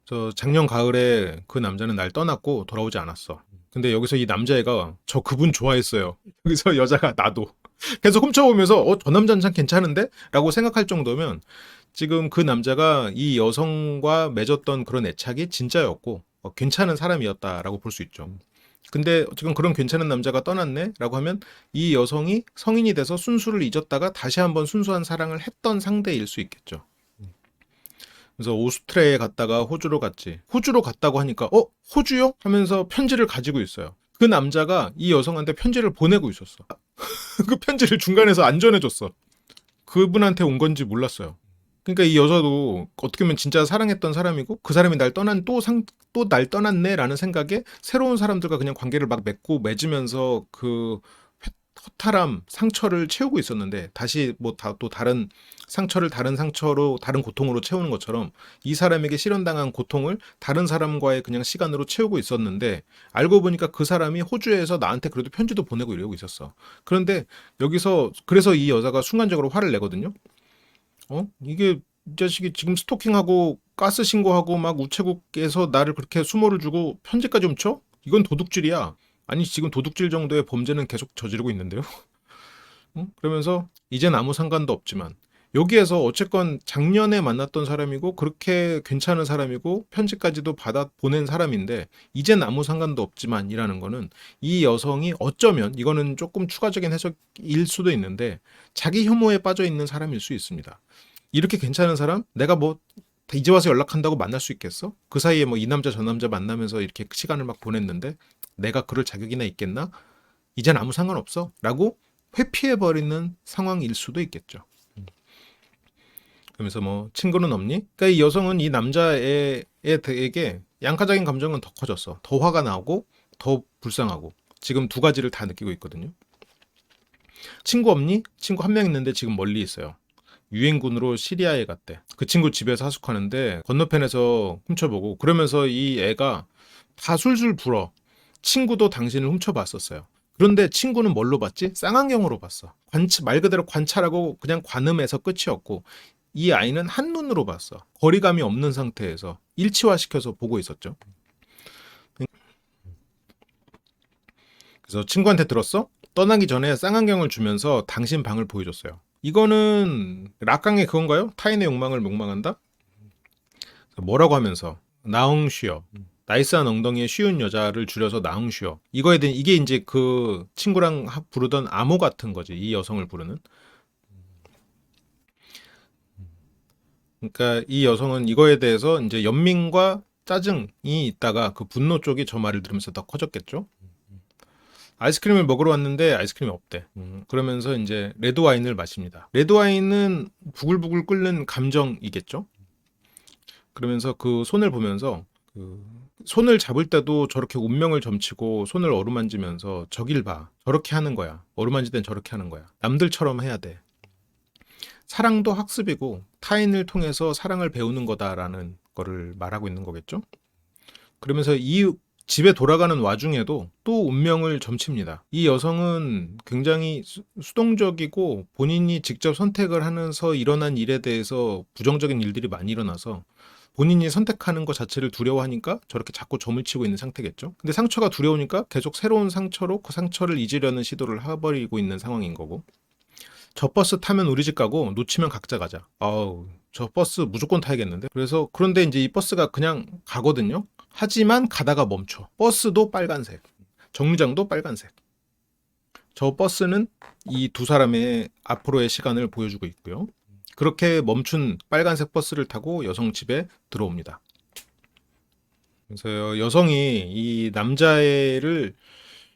Speaker 1: 그래서 작년 가을에 그 남자는 날 떠났고 돌아오지 않았어. 근데 여기서 이 남자애가 저 그분 좋아했어요. 여기서 여자가 나도 계속 훔쳐보면서 저 남자는 참 괜찮은데? 라고 생각할 정도면 지금 그 남자가 이 여성과 맺었던 그런 애착이 진짜였고 괜찮은 사람이었다라고 볼 수 있죠. 근데 지금 그런 괜찮은 남자가 떠났네? 라고 하면 이 여성이 성인이 돼서 순수를 잊었다가 다시 한번 순수한 사랑을 했던 상대일 수 있겠죠. 그래서 오스트리아에 갔다가 호주로 갔지. 호주로 갔다고 하니까 호주요? 하면서 편지를 가지고 있어요. 그 남자가 이 여성한테 편지를 보내고 있었어. 그 편지를 중간에서 안 전해줬어. 그분한테 온 건지 몰랐어요. 그러니까 이 여자도 어떻게 보면 진짜 사랑했던 사람이고 그 사람이 날 떠난 또 날 떠났네라는 생각에 새로운 사람들과 그냥 관계를 막 맺으면서 그 허탈함, 상처를 채우고 있었는데 다시 뭐 또 다른 상처를 다른 상처로 다른 고통으로 채우는 것처럼 이 사람에게 실현당한 고통을 다른 사람과의 그냥 시간으로 채우고 있었는데 알고 보니까 그 사람이 호주에서 나한테 그래도 편지도 보내고 이러고 있었어. 그런데 여기서 그래서 이 여자가 순간적으로 화를 내거든요. 이게 이 자식이 지금 스토킹하고 가스 신고하고 막 우체국에서 나를 그렇게 수모를 주고 편지까지 훔쳐? 이건 도둑질이야. 아니 지금 도둑질 정도의 범죄는 계속 저지르고 있는데요. 그러면서 이젠 아무 상관도 없지만 여기에서 어쨌건 작년에 만났던 사람이고 그렇게 괜찮은 사람이고 편지까지도 받아 보낸 사람인데 이젠 아무 상관도 없지만이라는 거는 이 여성이 어쩌면 이거는 조금 추가적인 해석일 수도 있는데 자기 혐오에 빠져 있는 사람일 수 있습니다. 이렇게 괜찮은 사람 내가 뭐 이제 와서 연락한다고 만날 수 있겠어? 그 사이에 뭐 이 남자 저 남자 만나면서 이렇게 시간을 막 보냈는데 내가 그럴 자격이나 있겠나? 이젠 아무 상관없어 라고 회피해버리는 상황일 수도 있겠죠. 그러면서 뭐 친구는 없니? 그러니까 이 여성은 이 남자에게 양가적인 감정은 더 커졌어. 더 화가 나고 더 불쌍하고 지금 두 가지를 다 느끼고 있거든요. 친구 없니? 친구 한 명 있는데 지금 멀리 있어요. 유엔군으로 시리아에 갔대. 그 친구 집에서 하숙하는데 건너편에서 훔쳐보고 그러면서 이 애가 다 술술 불어. 친구도 당신을 훔쳐봤었어요. 그런데 친구는 뭘로 봤지? 쌍안경으로 봤어. 말 그대로 관찰하고 그냥 관음해서 끝이었고 이 아이는 한눈으로 봤어. 거리감이 없는 상태에서 일치화시켜서 보고 있었죠. 그래서 친구한테 들었어? 떠나기 전에 쌍안경을 주면서 당신 방을 보여줬어요. 이거는 락강의 그건가요? 타인의 욕망을 목망한다? 뭐라고 하면서 나흥쉬어 나이스한 엉덩이에 쉬운 여자를 줄여서 나흥쉬어 이거에 대한 이게 이제 그 친구랑 부르던 암호 같은 거지. 이 여성을 부르는. 그러니까 이 여성은 이거에 대해서 이제 연민과 짜증이 있다가 그 분노 쪽이 저 말을 들으면서 더 커졌겠죠. 아이스크림을 먹으러 왔는데 아이스크림이 없대. 그러면서 이제 레드 와인을 마십니다. 레드 와인은 부글부글 끓는 감정이겠죠. 그러면서 그 손을 보면서 그 손을 잡을 때도 저렇게 운명을 점치고 손을 어루만지면서 저길 봐. 저렇게 하는 거야. 어루만질 땐 저렇게 하는 거야. 남들처럼 해야 돼. 사랑도 학습이고 타인을 통해서 사랑을 배우는 거다라는 거를 말하고 있는 거겠죠. 그러면서 이 집에 돌아가는 와중에도 또 운명을 점칩니다. 이 여성은 굉장히 수동적이고 본인이 직접 선택을 하면서 일어난 일에 대해서 부정적인 일들이 많이 일어나서 본인이 선택하는 것 자체를 두려워하니까 저렇게 자꾸 점을 치고 있는 상태겠죠. 근데 상처가 두려우니까 계속 새로운 상처로 그 상처를 잊으려는 시도를 해버리고 있는 상황인 거고. 저 버스 타면 우리 집 가고 놓치면 각자 가자. 아우, 저 버스 무조건 타야겠는데? 그래서 그런데 이제 이 버스가 그냥 가거든요. 하지만 가다가 멈춰. 버스도 빨간색. 정류장도 빨간색. 저 버스는 이 두 사람의 앞으로의 시간을 보여주고 있고요. 그렇게 멈춘 빨간색 버스를 타고 여성 집에 들어옵니다. 그래서 여성이 이 남자애를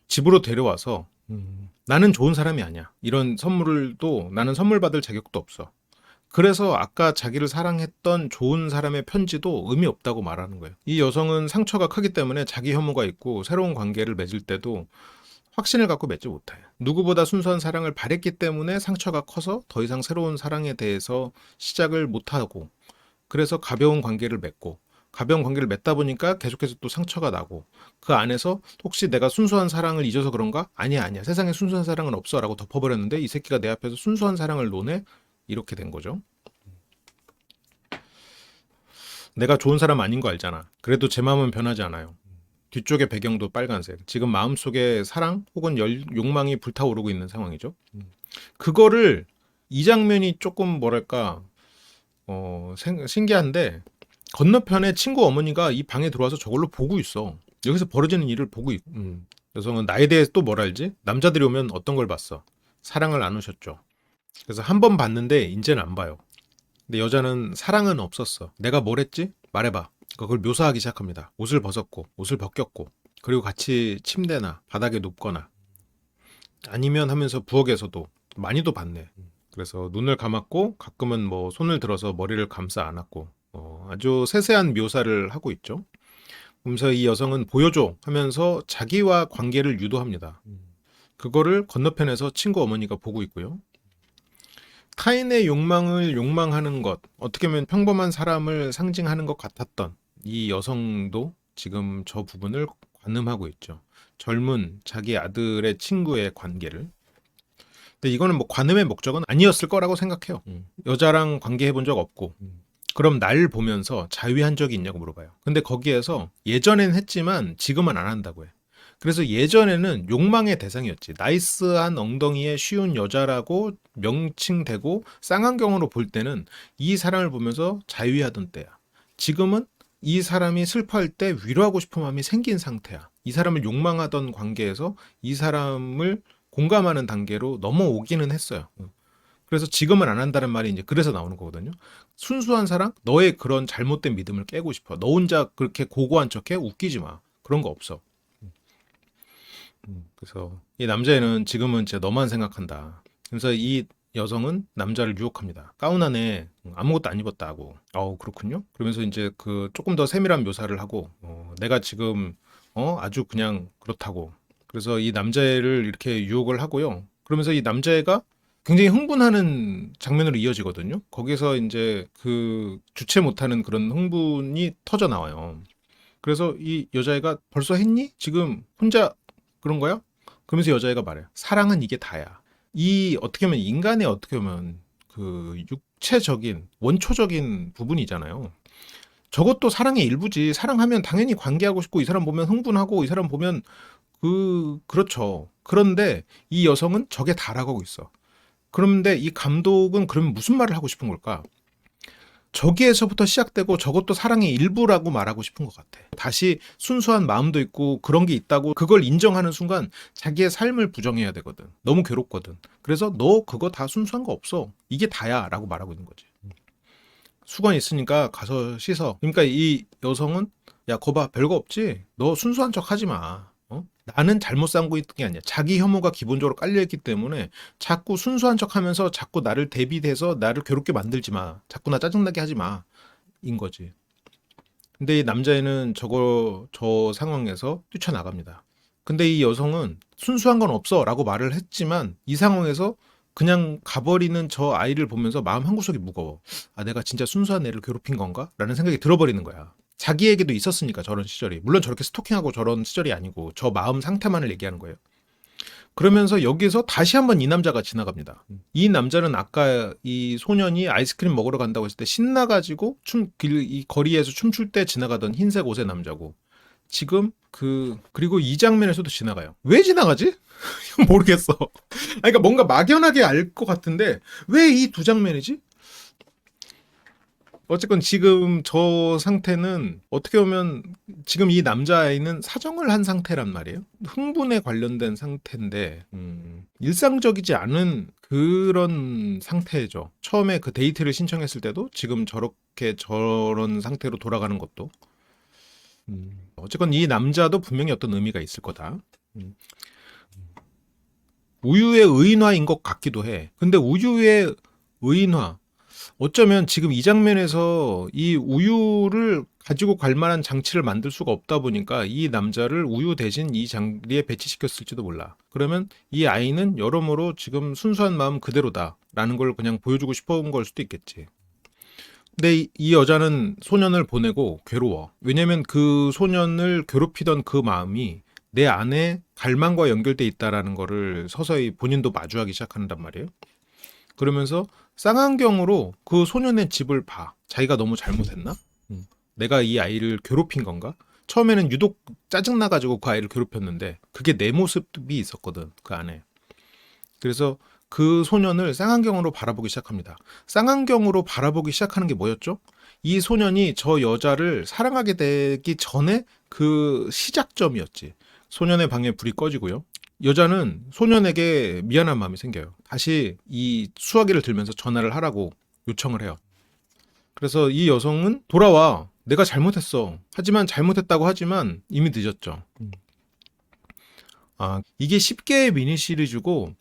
Speaker 1: 집으로 데려와서 나는 좋은 사람이 아니야. 이런 선물도 나는 선물 받을 자격도 없어. 그래서 아까 자기를 사랑했던 좋은 사람의 편지도 의미 없다고 말하는 거예요. 이 여성은 상처가 크기 때문에 자기 혐오가 있고 새로운 관계를 맺을 때도 확신을 갖고 맺지 못해. 누구보다 순수한 사랑을 바랬기 때문에 상처가 커서 더 이상 새로운 사랑에 대해서 시작을 못하고 그래서 가벼운 관계를 맺고 가벼운 관계를 맺다 보니까 계속해서 또 상처가 나고 그 안에서 혹시 내가 순수한 사랑을 잊어서 그런가? 아니야 아니야 세상에 순수한 사랑은 없어 라고 덮어버렸는데 이 새끼가 내 앞에서 순수한 사랑을 논해 이렇게 된 거죠. 내가 좋은 사람 아닌 거 알잖아. 그래도 제 마음은 변하지 않아요. 뒤쪽의 배경도 빨간색. 지금 마음속에 사랑 혹은 욕망이 불타오르고 있는 상황이죠. 그거를 이 장면이 조금 뭐랄까 신기한데 건너편에 친구 어머니가 이 방에 들어와서 저걸로 보고 있어. 여기서 벌어지는 일을 보고 있고 여성은 나에 대해 또 뭘 알지? 남자들이 오면 어떤 걸 봤어? 사랑을 나누셨죠. 그래서 한 번 봤는데 이제는 안 봐요. 근데 여자는 사랑은 없었어. 내가 뭘 했지? 말해봐. 그걸 묘사하기 시작합니다. 옷을 벗었고, 옷을 벗겼고, 그리고 같이 침대나 바닥에 눕거나, 아니면 하면서 부엌에서도 많이도 봤네. 그래서 눈을 감았고, 가끔은 뭐 손을 들어서 머리를 감싸 안았고, 아주 세세한 묘사를 하고 있죠. 그러면서 이 여성은 보여줘 하면서 자기와 관계를 유도합니다. 그거를 건너편에서 친구 어머니가 보고 있고요. 타인의 욕망을 욕망하는 것, 어떻게 보면 평범한 사람을 상징하는 것 같았던 이 여성도 지금 저 부분을 관음하고 있죠. 젊은 자기 아들의 친구의 관계를. 근데 이거는 뭐 관음의 목적은 아니었을 거라고 생각해요. 여자랑 관계해 본 적 없고. 그럼 날 보면서 자위한 적이 있냐고 물어봐요. 근데 거기에서 예전엔 했지만 지금은 안 한다고 해. 그래서 예전에는 욕망의 대상이었지. 나이스한 엉덩이에 쉬운 여자라고 명칭되고 쌍안경으로 볼 때는 이 사람을 보면서 자유해하던 때야. 지금은 이 사람이 슬퍼할 때 위로하고 싶은 마음이 생긴 상태야. 이 사람을 욕망하던 관계에서 이 사람을 공감하는 단계로 넘어오기는 했어요. 그래서 지금은 안 한다는 말이 이제 그래서 나오는 거거든요. 순수한 사랑, 너의 그런 잘못된 믿음을 깨고 싶어. 너 혼자 그렇게 고고한 척해? 웃기지 마. 그런 거 없어. 그래서 이 남자애는 지금은 진짜 너만 생각한다. 그래서 이 여성은 남자를 유혹합니다. 가운 안에 아무것도 안 입었다고. 그렇군요. 그러면서 이제 그 조금 더 세밀한 묘사를 하고, 내가 지금 아주 그냥 그렇다고. 그래서 이 남자애를 이렇게 유혹을 하고요. 그러면서 이 남자애가 굉장히 흥분하는 장면으로 이어지거든요. 거기서 이제 그 주체 못하는 그런 흥분이 터져 나와요. 그래서 이 여자애가 벌써 했니? 지금 혼자 그런 거야? 그러면서 여자애가 말해요. 사랑은 이게 다야. 이 어떻게 보면 인간의 어떻게 보면 그 육체적인 원초적인 부분이잖아요. 저것도 사랑의 일부지. 사랑하면 당연히 관계하고 싶고 이 사람 보면 흥분하고 이 사람 보면 그렇죠. 그런데 이 여성은 저게 다라고 하고 있어. 그런데 이 감독은 그러면 무슨 말을 하고 싶은 걸까? 저기에서부터 시작되고 저것도 사랑의 일부라고 말하고 싶은 것 같아. 다시 순수한 마음도 있고 그런 게 있다고 그걸 인정하는 순간 자기의 삶을 부정해야 되거든. 너무 괴롭거든. 그래서 너 그거 다 순수한 거 없어. 이게 다야 라고 말하고 있는 거지. 수건 있으니까 가서 씻어. 그러니까 이 여성은 야, 거봐, 별거 없지? 너 순수한 척 하지 마. 나는 잘못 삼고 있는 게 아니야. 자기 혐오가 기본적으로 깔려있기 때문에 자꾸 순수한 척 하면서 자꾸 나를 대비해서 나를 괴롭게 만들지 마. 자꾸 나 짜증나게 하지 마. 인 거지. 근데 이 남자애는 저 상황에서 뛰쳐나갑니다. 근데 이 여성은 순수한 건 없어 라고 말을 했지만 이 상황에서 그냥 가버리는 저 아이를 보면서 마음 한구석이 무거워. 아, 내가 진짜 순수한 애를 괴롭힌 건가? 라는 생각이 들어버리는 거야. 자기에게도 있었으니까 저런 시절이. 물론 저렇게 스토킹하고 저런 시절이 아니고 저 마음 상태만을 얘기하는 거예요. 그러면서 여기서 다시 한번 이 남자가 지나갑니다. 이 남자는 아까 이 소년이 아이스크림 먹으러 간다고 했을 때 신나가지고 이 거리에서 춤출 때 지나가던 흰색 옷의 남자고 지금 그리고 이 장면에서도 지나가요. 왜 지나가지? 모르겠어. 아니, 그러니까 뭔가 막연하게 알 것 같은데 왜 이 두 장면이지? 어쨌건 지금 저 상태는 어떻게 보면 지금 이 남자아이는 사정을 한 상태란 말이에요. 흥분에 관련된 상태인데 일상적이지 않은 그런 상태죠. 처음에 그 데이트를 신청했을 때도 지금 저렇게 저런 상태로 돌아가는 것도 어쨌건 이 남자도 분명히 어떤 의미가 있을 거다. 우유의 의인화인 것 같기도 해. 근데 우유의 의인화 어쩌면 지금 이 장면에서 이 우유를 가지고 갈 만한 장치를 만들 수가 없다 보니까 이 남자를 우유 대신 이 자리에 배치시켰을지도 몰라. 그러면 이 아이는 여러모로 지금 순수한 마음 그대로다라는 걸 그냥 보여주고 싶은 걸 수도 있겠지. 근데 이 여자는 소년을 보내고 괴로워. 왜냐면 그 소년을 괴롭히던 그 마음이 내 안에 갈망과 연결돼 있다라는 거를 서서히 본인도 마주하기 시작한단 말이에요. 그러면서 쌍안경으로 그 소년의 집을 봐. 자기가 너무 잘못했나? 내가 이 아이를 괴롭힌 건가? 처음에는 유독 짜증나가지고 그 아이를 괴롭혔는데 그게 내 모습이 있었거든. 그 안에. 그래서 그 소년을 쌍안경으로 바라보기 시작합니다. 쌍안경으로 바라보기 시작하는 게 뭐였죠? 이 소년이 저 여자를 사랑하게 되기 전에 그 시작점이었지. 소년의 방에 불이 꺼지고요. 여자는 소년에게 미안한 마음이 생겨요. 다시 이 수화기를 들면서 전화를 하라고 요청을 해요. 그래서 이 여성은 돌아와. 내가 잘못했어. 하지만 잘못했다고 하지만 이미 늦었죠. 아, 이게 10개의 미니 시리즈고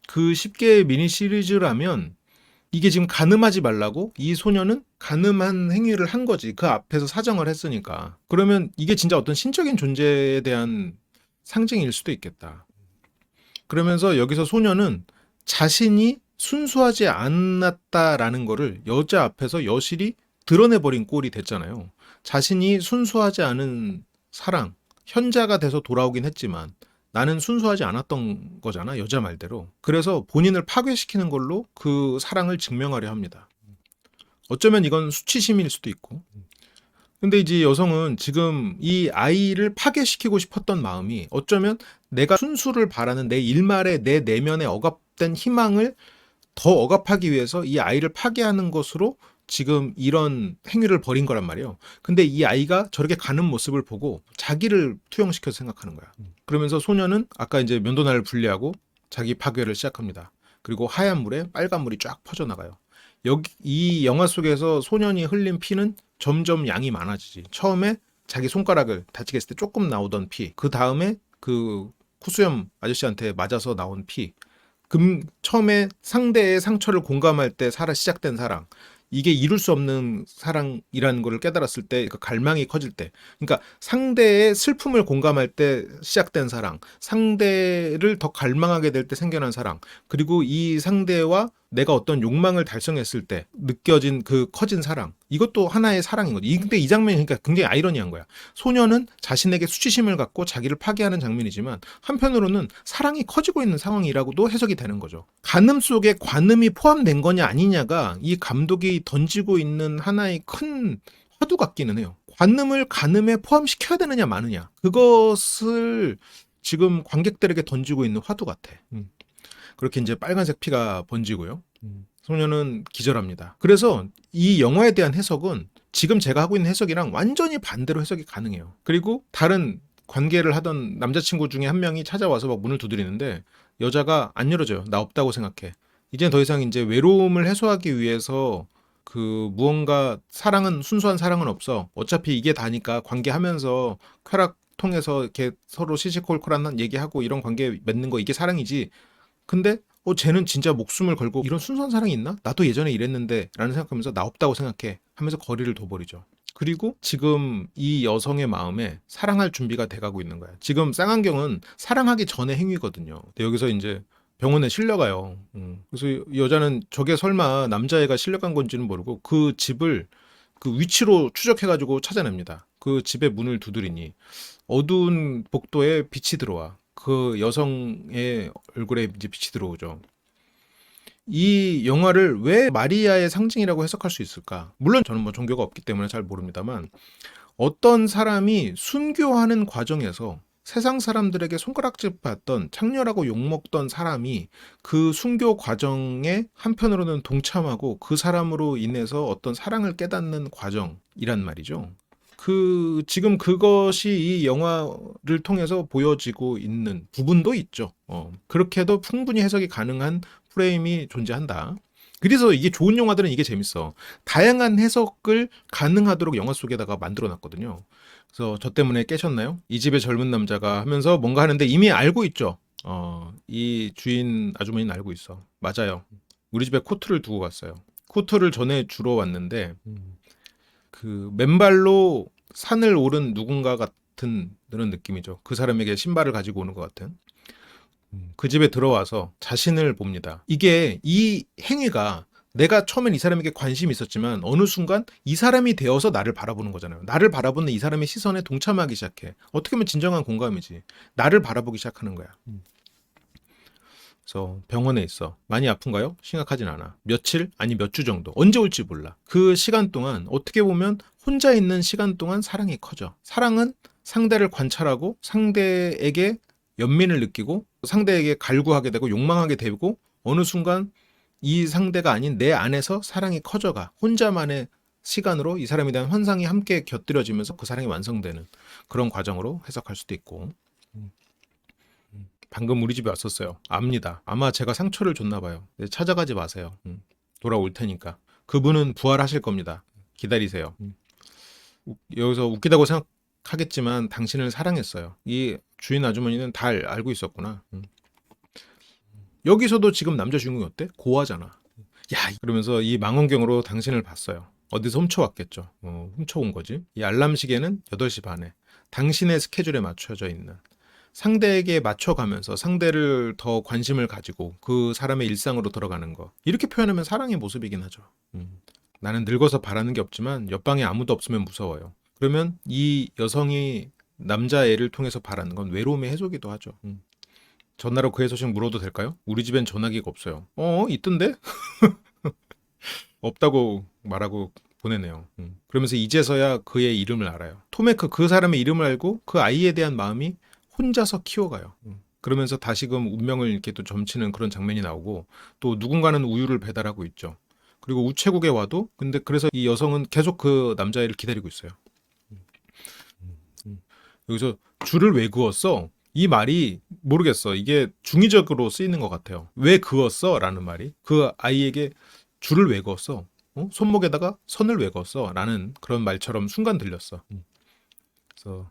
Speaker 1: 그 10개의 미니 시리즈라면 이게 지금 가늠하지 말라고 이 소년은 가늠한 행위를 한 거지. 그 앞에서 사정을 했으니까. 그러면 이게 진짜 어떤 신적인 존재에 대한 상징일 수도 있겠다. 그러면서 여기서 소년은 자신이 순수하지 않았다라는 거를 여자 앞에서 여실히 드러내버린 꼴이 됐잖아요. 자신이 순수하지 않은 사랑, 현자가 돼서 돌아오긴 했지만 나는 순수하지 않았던 거잖아, 여자 말대로. 그래서 본인을 파괴시키는 걸로 그 사랑을 증명하려 합니다. 어쩌면 이건 수치심일 수도 있고. 근데 이제 여성은 지금 이 아이를 파괴시키고 싶었던 마음이 어쩌면 내가 순수를 바라는 내 일말의 내 내면의 억압된 희망을 더 억압하기 위해서 이 아이를 파괴하는 것으로 지금 이런 행위를 벌인 거란 말이에요. 근데 이 아이가 저렇게 가는 모습을 보고 자기를 투영시켜서 생각하는 거야. 그러면서 소녀는 아까 이제 면도날을 분리하고 자기 파괴를 시작합니다. 그리고 하얀 물에 빨간 물이 쫙 퍼져나가요. 여기 이 영화 속에서 소년이 흘린 피는 점점 양이 많아지지. 처음에 자기 손가락을 다치게 했을 때 조금 나오던 피, 그 다음에 그 코수염 아저씨한테 맞아서 나온 피, 처음에 상대의 상처를 공감할 때 시작된 사랑. 이게 이룰 수 없는 사랑이라는 걸 깨달았을 때, 그 갈망이 커질 때. 그러니까 상대의 슬픔을 공감할 때 시작된 사랑, 상대를 더 갈망하게 될 때 생겨난 사랑, 그리고 이 상대와 내가 어떤 욕망을 달성했을 때 느껴진 그 커진 사랑. 이것도 하나의 사랑인 거지. 근데 이 장면이 그러니까 굉장히 아이러니한 거야. 소녀는 자신에게 수치심을 갖고 자기를 파괴하는 장면이지만 한편으로는 사랑이 커지고 있는 상황이라고도 해석이 되는 거죠. 간음 속에 관음이 포함된 거냐 아니냐가 이 감독이 던지고 있는 하나의 큰 화두 같기는 해요. 관음을 간음에 포함시켜야 되느냐 마느냐. 그것을 지금 관객들에게 던지고 있는 화두 같아. 그렇게 이제 빨간색 피가 번지고요. 소녀는 기절합니다. 그래서 이 영화에 대한 해석은 지금 제가 하고 있는 해석이랑 완전히 반대로 해석이 가능해요. 그리고 다른 관계를 하던 남자친구 중에 한 명이 찾아와서 막 문을 두드리는데 여자가 안 열어줘요. 나 없다고 생각해. 이제 더 이상 이제 외로움을 해소하기 위해서 그 무언가 사랑은 순수한 사랑은 없어. 어차피 이게 다니까 관계하면서 쾌락 통해서 이렇게 서로 시시콜콜한 얘기하고 이런 관계 맺는 거 이게 사랑이지. 근데 쟤는 진짜 목숨을 걸고 이런 순수한 사랑이 있나? 나도 예전에 이랬는데 라는 생각하면서 나 없다고 생각해 하면서 거리를 둬버리죠. 그리고 지금 이 여성의 마음에 사랑할 준비가 돼가고 있는 거야. 지금 쌍안경은 사랑하기 전의 행위거든요. 근데 여기서 이제 병원에 실려가요. 그래서 여자는 저게 설마 남자애가 실려간 건지는 모르고 그 집을 그 위치로 추적해가지고 찾아냅니다. 그 집의 문을 두드리니 어두운 복도에 빛이 들어와. 그 여성의 얼굴에 이제 빛이 들어오죠. 이 영화를 왜 마리아의 상징이라고 해석할 수 있을까? 물론 저는 뭐 종교가 없기 때문에 잘 모릅니다만 어떤 사람이 순교하는 과정에서 세상 사람들에게 손가락질 받던 창렬하고 욕먹던 사람이 그 순교 과정에 한편으로는 동참하고 그 사람으로 인해서 어떤 사랑을 깨닫는 과정이란 말이죠. 지금 그것이 이 영화를 통해서 보여지고 있는 부분도 있죠. 그렇게도 충분히 해석이 가능한 프레임이 존재한다. 그래서 이게 좋은 영화들은 이게 재밌어. 다양한 해석을 가능하도록 영화 속에다가 만들어 놨거든요. 그래서 저 때문에 깨셨나요? 이 집의 젊은 남자가 하면서 뭔가 하는데 이미 알고 있죠. 이 주인 아주머니는 알고 있어. 맞아요. 우리 집에 코트를 두고 갔어요. 코트를 전에 주러 왔는데 그 맨발로 산을 오른 누군가 같은 그런 느낌이죠. 그 사람에게 신발을 가지고 오는 것 같은. 그 집에 들어와서 자신을 봅니다. 이게 이 행위가 내가 처음엔 이 사람에게 관심이 있었지만 어느 순간 이 사람이 되어서 나를 바라보는 거잖아요. 나를 바라보는 이 사람의 시선에 동참하기 시작해. 어떻게 보면 진정한 공감이지. 나를 바라보기 시작하는 거야. 그래서 병원에 있어. 많이 아픈가요? 심각하진 않아. 며칠? 아니 몇 주 정도. 언제 올지 몰라. 그 시간 동안 어떻게 보면 혼자 있는 시간 동안 사랑이 커져. 사랑은 상대를 관찰하고 상대에게 연민을 느끼고 상대에게 갈구하게 되고 욕망하게 되고 어느 순간 이 상대가 아닌 내 안에서 사랑이 커져가. 혼자만의 시간으로 이 사람에 대한 환상이 함께 곁들여지면서 그 사랑이 완성되는 그런 과정으로 해석할 수도 있고. 방금 우리 집에 왔었어요. 압니다. 아마 제가 상처를 줬나 봐요. 찾아가지 마세요. 돌아올 테니까. 그분은 부활하실 겁니다. 기다리세요. 여기서 웃기다고 생각하겠지만 당신을 사랑했어요. 이 주인 아주머니는 다 알고 있었구나. 여기서도 지금 남자 주인공이 어때? 고하잖아. 야, 그러면서 이 망원경으로 당신을 봤어요. 어디서 훔쳐왔겠죠. 훔쳐온 거지. 이 알람 시계는 8시 반에 당신의 스케줄에 맞춰져 있는 상대에게 맞춰가면서 상대를 더 관심을 가지고 그 사람의 일상으로 들어가는 거. 이렇게 표현하면 사랑의 모습이긴 하죠. 나는 늙어서 바라는 게 없지만 옆방에 아무도 없으면 무서워요. 그러면 이 여성이 남자애를 통해서 바라는 건 외로움의 해소기도 하죠. 전화로 그의 소식 물어도 될까요? 우리 집엔 전화기가 없어요. 있던데? 없다고 말하고 보내네요. 그러면서 이제서야 그의 이름을 알아요. 토메크 그 사람의 이름을 알고 그 아이에 대한 마음이 혼자서 키워가요. 그러면서 다시금 운명을 이렇게 또 점치는 그런 장면이 나오고 또 누군가는 우유를 배달하고 있죠. 그리고 우체국에 와도 근데 그래서 이 여성은 계속 그 남자애를 기다리고 있어요. 여기서 줄을 왜 그었어? 이 말이 모르겠어. 이게 중의적으로 쓰이는 것 같아요. 왜 그었어? 라는 말이 그 아이에게 줄을 왜 그었어? 손목에다가 선을 왜 그었어? 라는 그런 말처럼 순간 들렸어. 그래서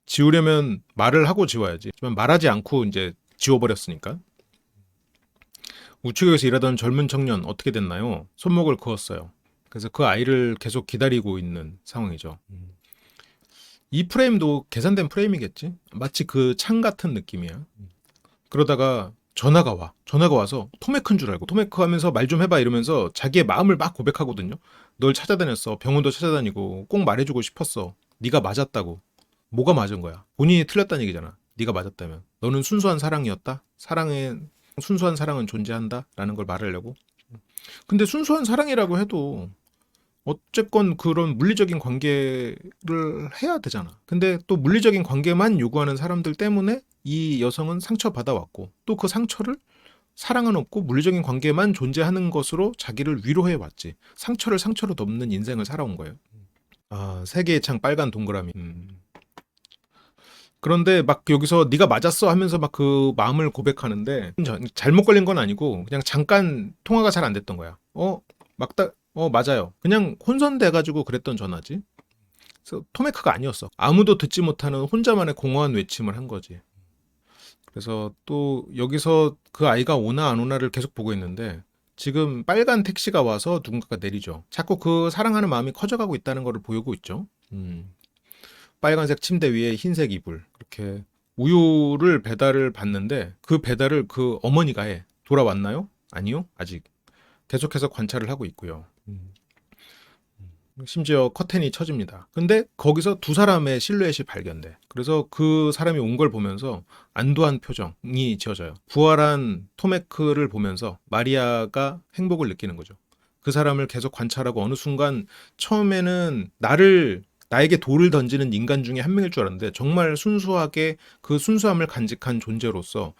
Speaker 1: 지우려면 말을 하고 지워야지. 하지만 말하지 않고 이제 지워버렸으니까. 우측에서 일하던 젊은 청년 어떻게 됐나요? 손목을 그었어요. 그래서 그 아이를 계속 기다리고 있는 상황이죠. 이 프레임도 계산된 프레임이겠지? 마치 그 창 같은 느낌이야. 그러다가 전화가 와. 전화가 와서 토메크인 줄 알고 토메크 하면서 말 좀 해봐 이러면서 자기의 마음을 막 고백하거든요. 널 찾아다녔어. 병원도 찾아다니고 꼭 말해주고 싶었어. 네가 맞았다고. 뭐가 맞은 거야? 본인이 틀렸다는 얘기잖아. 네가 맞았다면. 너는 순수한 사랑이었다? 순수한 사랑은 존재한다? 라는 걸 말하려고. 근데 순수한 사랑이라고 해도 어쨌건 그런 물리적인 관계를 해야 되잖아. 근데 또 물리적인 관계만 요구하는 사람들 때문에 이 여성은 상처받아 왔고 또 그 상처를 사랑은 없고 물리적인 관계만 존재하는 것으로 자기를 위로해 왔지. 상처를 상처로 덮는 인생을 살아온 거예요. 아, 세계의 창 빨간 동그라미. 그런데 막 여기서 네가 맞았어 하면서 막 그 마음을 고백하는데 잘못 걸린 건 아니고 그냥 잠깐 통화가 잘 안 됐던 거야. 막다 맞아요. 그냥 혼선돼 가지고 그랬던 전화지. 그래서 토메크가 아니었어. 아무도 듣지 못하는 혼자만의 공허한 외침을 한 거지. 그래서 또 여기서 그 아이가 오나 안 오나를 계속 보고 있는데 지금 빨간 택시가 와서 누군가가 내리죠. 자꾸 그 사랑하는 마음이 커져가고 있다는 것을 보이고 있죠. 빨간색 침대 위에 흰색 이불. 그렇게 우유를 배달을 받는데 그 배달을 그 어머니가 해. 돌아왔나요? 아니요. 아직. 계속해서 관찰을 하고 있고요. 심지어 커튼이 쳐집니다. 근데 거기서 두 사람의 실루엣이 발견돼. 그래서 그 사람이 온 걸 보면서 안도한 표정이 지어져요. 부활한 토메크를 보면서 마리아가 행복을 느끼는 거죠. 그 사람을 계속 관찰하고 어느 순간 처음에는 나에게 돌을 던지는 인간 중에 한 명일 줄 알았는데 정말 순수하게 그 순수함을 간직한 존재로서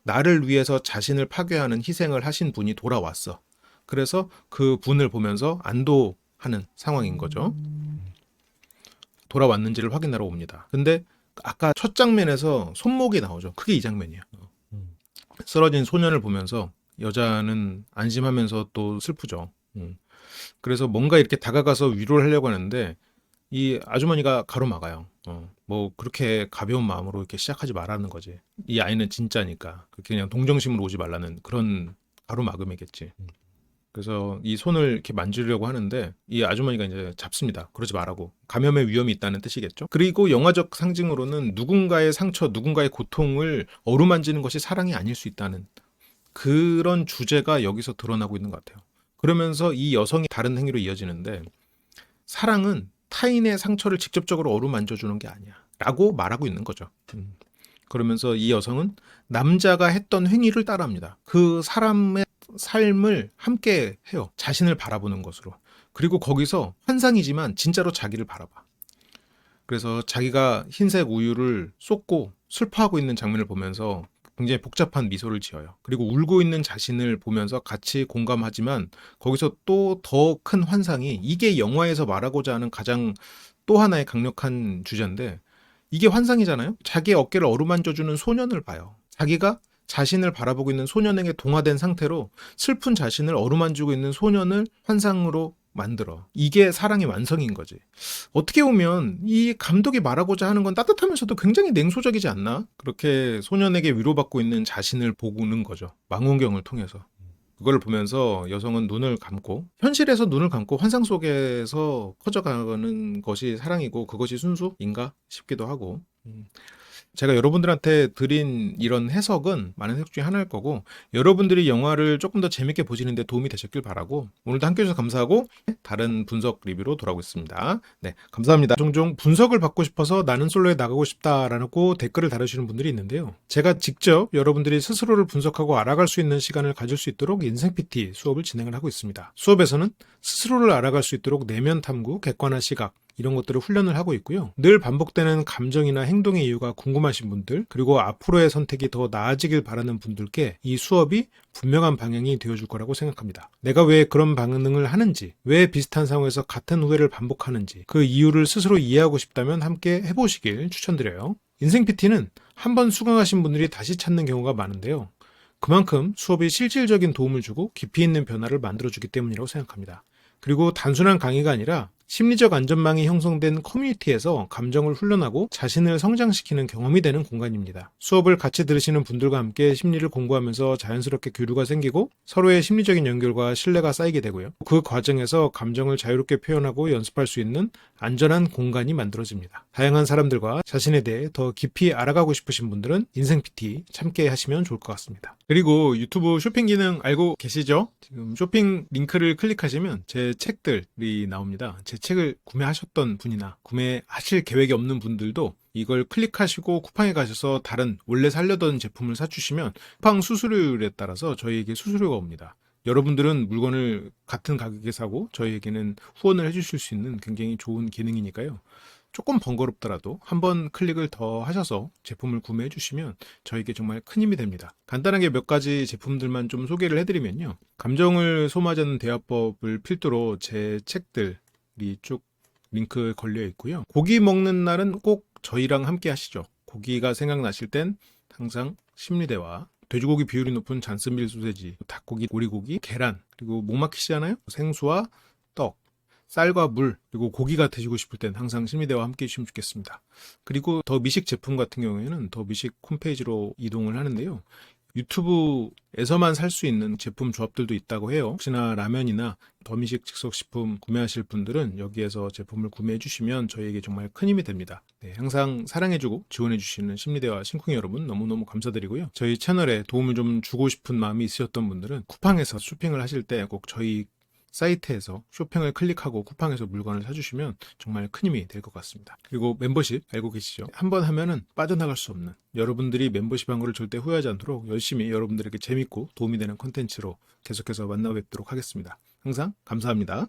Speaker 1: 나를 위해서 자신을 파괴하는 희생을 하신 분이 돌아왔어. 그래서 그 분을 보면서 안도하는 상황인 거죠. 돌아왔는지를 확인하러 옵니다. 근데 아까 첫 장면에서 손목이 나오죠. 그게 이 장면이야. 쓰러진 소년을 보면서 여자는 안심하면서 또 슬프죠. 그래서 뭔가 이렇게 다가가서 위로를 하려고 하는데 이 아주머니가 가로막아요. 뭐 그렇게 가벼운 마음으로 이렇게 시작하지 말라는 거지. 이 아이는 진짜니까 그렇게 그냥 동정심으로 오지 말라는 그런 가로막음이겠지. 그래서 이 손을 이렇게 만지려고 하는데 이 아주머니가 이제 잡습니다. 그러지 말라고. 감염의 위험이 있다는 뜻이겠죠. 그리고 영화적 상징으로는 누군가의 상처, 누군가의 고통을 어루만지는 것이 사랑이 아닐 수 있다는 그런 주제가 여기서 드러나고 있는 것 같아요. 그러면서 이 여성이 다른 행위로 이어지는데 사랑은 타인의 상처를 직접적으로 어루만져주는 게 아니야. 라고 말하고 있는 거죠. 그러면서 이 여성은 남자가 했던 행위를 따라합니다. 그 사람의 삶을 함께 해요. 자신을 바라보는 것으로. 그리고 거기서 환상이지만 진짜로 자기를 바라봐. 그래서 자기가 흰색 우유를 쏟고 슬퍼하고 있는 장면을 보면서 굉장히 복잡한 미소를 지어요. 그리고 울고 있는 자신을 보면서 같이 공감하지만 거기서 또 더 큰 환상이 이게 영화에서 말하고자 하는 가장 또 하나의 강력한 주제인데 이게 환상이잖아요. 자기의 어깨를 어루만져주는 소년을 봐요. 자기가 자신을 바라보고 있는 소년에게 동화된 상태로 슬픈 자신을 어루만지고 있는 소년을 환상으로 만들어. 이게 사랑의 완성인 거지. 어떻게 보면 이 감독이 말하고자 하는 건 따뜻하면서도 굉장히 냉소적이지 않나? 그렇게 소년에게 위로받고 있는 자신을 보는 거죠. 망원경을 통해서. 그걸 보면서 여성은 눈을 감고 현실에서 눈을 감고 환상 속에서 커져가는 것이 사랑이고 그것이 순수인가 싶기도 하고 제가 여러분들한테 드린 이런 해석은 많은 해석 중에 하나일 거고, 여러분들이 영화를 조금 더 재밌게 보시는데 도움이 되셨길 바라고, 오늘도 함께 해주셔서 감사하고 다른 분석 리뷰로 돌아오겠습니다. 네, 감사합니다. 종종 분석을 받고 싶어서 나는 솔로에 나가고 싶다라고 댓글을 달아주시는 분들이 있는데요. 제가 직접 여러분들이 스스로를 분석하고 알아갈 수 있는 시간을 가질 수 있도록 인생 PT 수업을 진행을 하고 있습니다. 수업에서는 스스로를 알아갈 수 있도록 내면 탐구, 객관화 시각, 이런 것들을 훈련을 하고 있고요. 늘 반복되는 감정이나 행동의 이유가 궁금하신 분들, 그리고 앞으로의 선택이 더 나아지길 바라는 분들께 이 수업이 분명한 방향이 되어줄 거라고 생각합니다. 내가 왜 그런 반응을 하는지, 왜 비슷한 상황에서 같은 후회를 반복하는지, 그 이유를 스스로 이해하고 싶다면 함께 해보시길 추천드려요. 인생 PT는 한번 수강하신 분들이 다시 찾는 경우가 많은데요. 그만큼 수업이 실질적인 도움을 주고 깊이 있는 변화를 만들어주기 때문이라고 생각합니다. 그리고 단순한 강의가 아니라 심리적 안전망이 형성된 커뮤니티에서 감정을 훈련하고 자신을 성장시키는 경험이 되는 공간입니다. 수업을 같이 들으시는 분들과 함께 심리를 공부하면서 자연스럽게 교류가 생기고 서로의 심리적인 연결과 신뢰가 쌓이게 되고요. 그 과정에서 감정을 자유롭게 표현하고 연습할 수 있는 안전한 공간이 만들어집니다. 다양한 사람들과 자신에 대해 더 깊이 알아가고 싶으신 분들은 인생 PT 참게 하시면 좋을 것 같습니다. 그리고 유튜브 쇼핑 기능 알고 계시죠? 지금 쇼핑 링크를 클릭하시면 제 책들이 나옵니다. 제 책을 구매하셨던 분이나 구매하실 계획이 없는 분들도 이걸 클릭하시고 쿠팡에 가셔서 다른 원래 살려던 제품을 사주시면 쿠팡 수수료율에 따라서 저희에게 수수료가 옵니다. 여러분들은 물건을 같은 가격에 사고 저희에게는 후원을 해주실 수 있는 굉장히 좋은 기능이니까요. 조금 번거롭더라도 한번 클릭을 더 하셔서 제품을 구매해 주시면 저에게 정말 큰 힘이 됩니다. 간단하게 몇 가지 제품들만 좀 소개를 해드리면요. 감정을 소모하지 않는 대화법을 필두로 제 책들이 쭉 링크 걸려 있고요. 고기 먹는 날은 꼭 저희랑 함께 하시죠. 고기가 생각나실 땐 항상 심리대화, 돼지고기 비율이 높은 잔스밀 소세지, 닭고기, 오리고기, 계란, 그리고 목 막히시잖아요? 생수와 떡, 쌀과 물, 그리고 고기가 드시고 싶을 땐 항상 심리대와 함께 해주시면 좋겠습니다. 그리고 더 미식 제품 같은 경우에는 더 미식 홈페이지로 이동을 하는데요. 유튜브에서만 살 수 있는 제품 조합들도 있다고 해요. 혹시나 라면이나 더미식 즉석식품 구매하실 분들은 여기에서 제품을 구매해 주시면 저희에게 정말 큰 힘이 됩니다. 네, 항상 사랑해주고 지원해 주시는 심리대와 심쿵이 여러분 너무너무 감사드리고요. 저희 채널에 도움을 좀 주고 싶은 마음이 있으셨던 분들은 쿠팡에서 쇼핑을 하실 때 꼭 저희 사이트에서 쇼핑을 클릭하고 쿠팡에서 물건을 사주시면 정말 큰 힘이 될 것 같습니다. 그리고 멤버십 알고 계시죠? 한번 하면은 빠져나갈 수 없는, 여러분들이 멤버십 한 거를 절대 후회하지 않도록 열심히 여러분들에게 재밌고 도움이 되는 콘텐츠로 계속해서 만나 뵙도록 하겠습니다. 항상 감사합니다.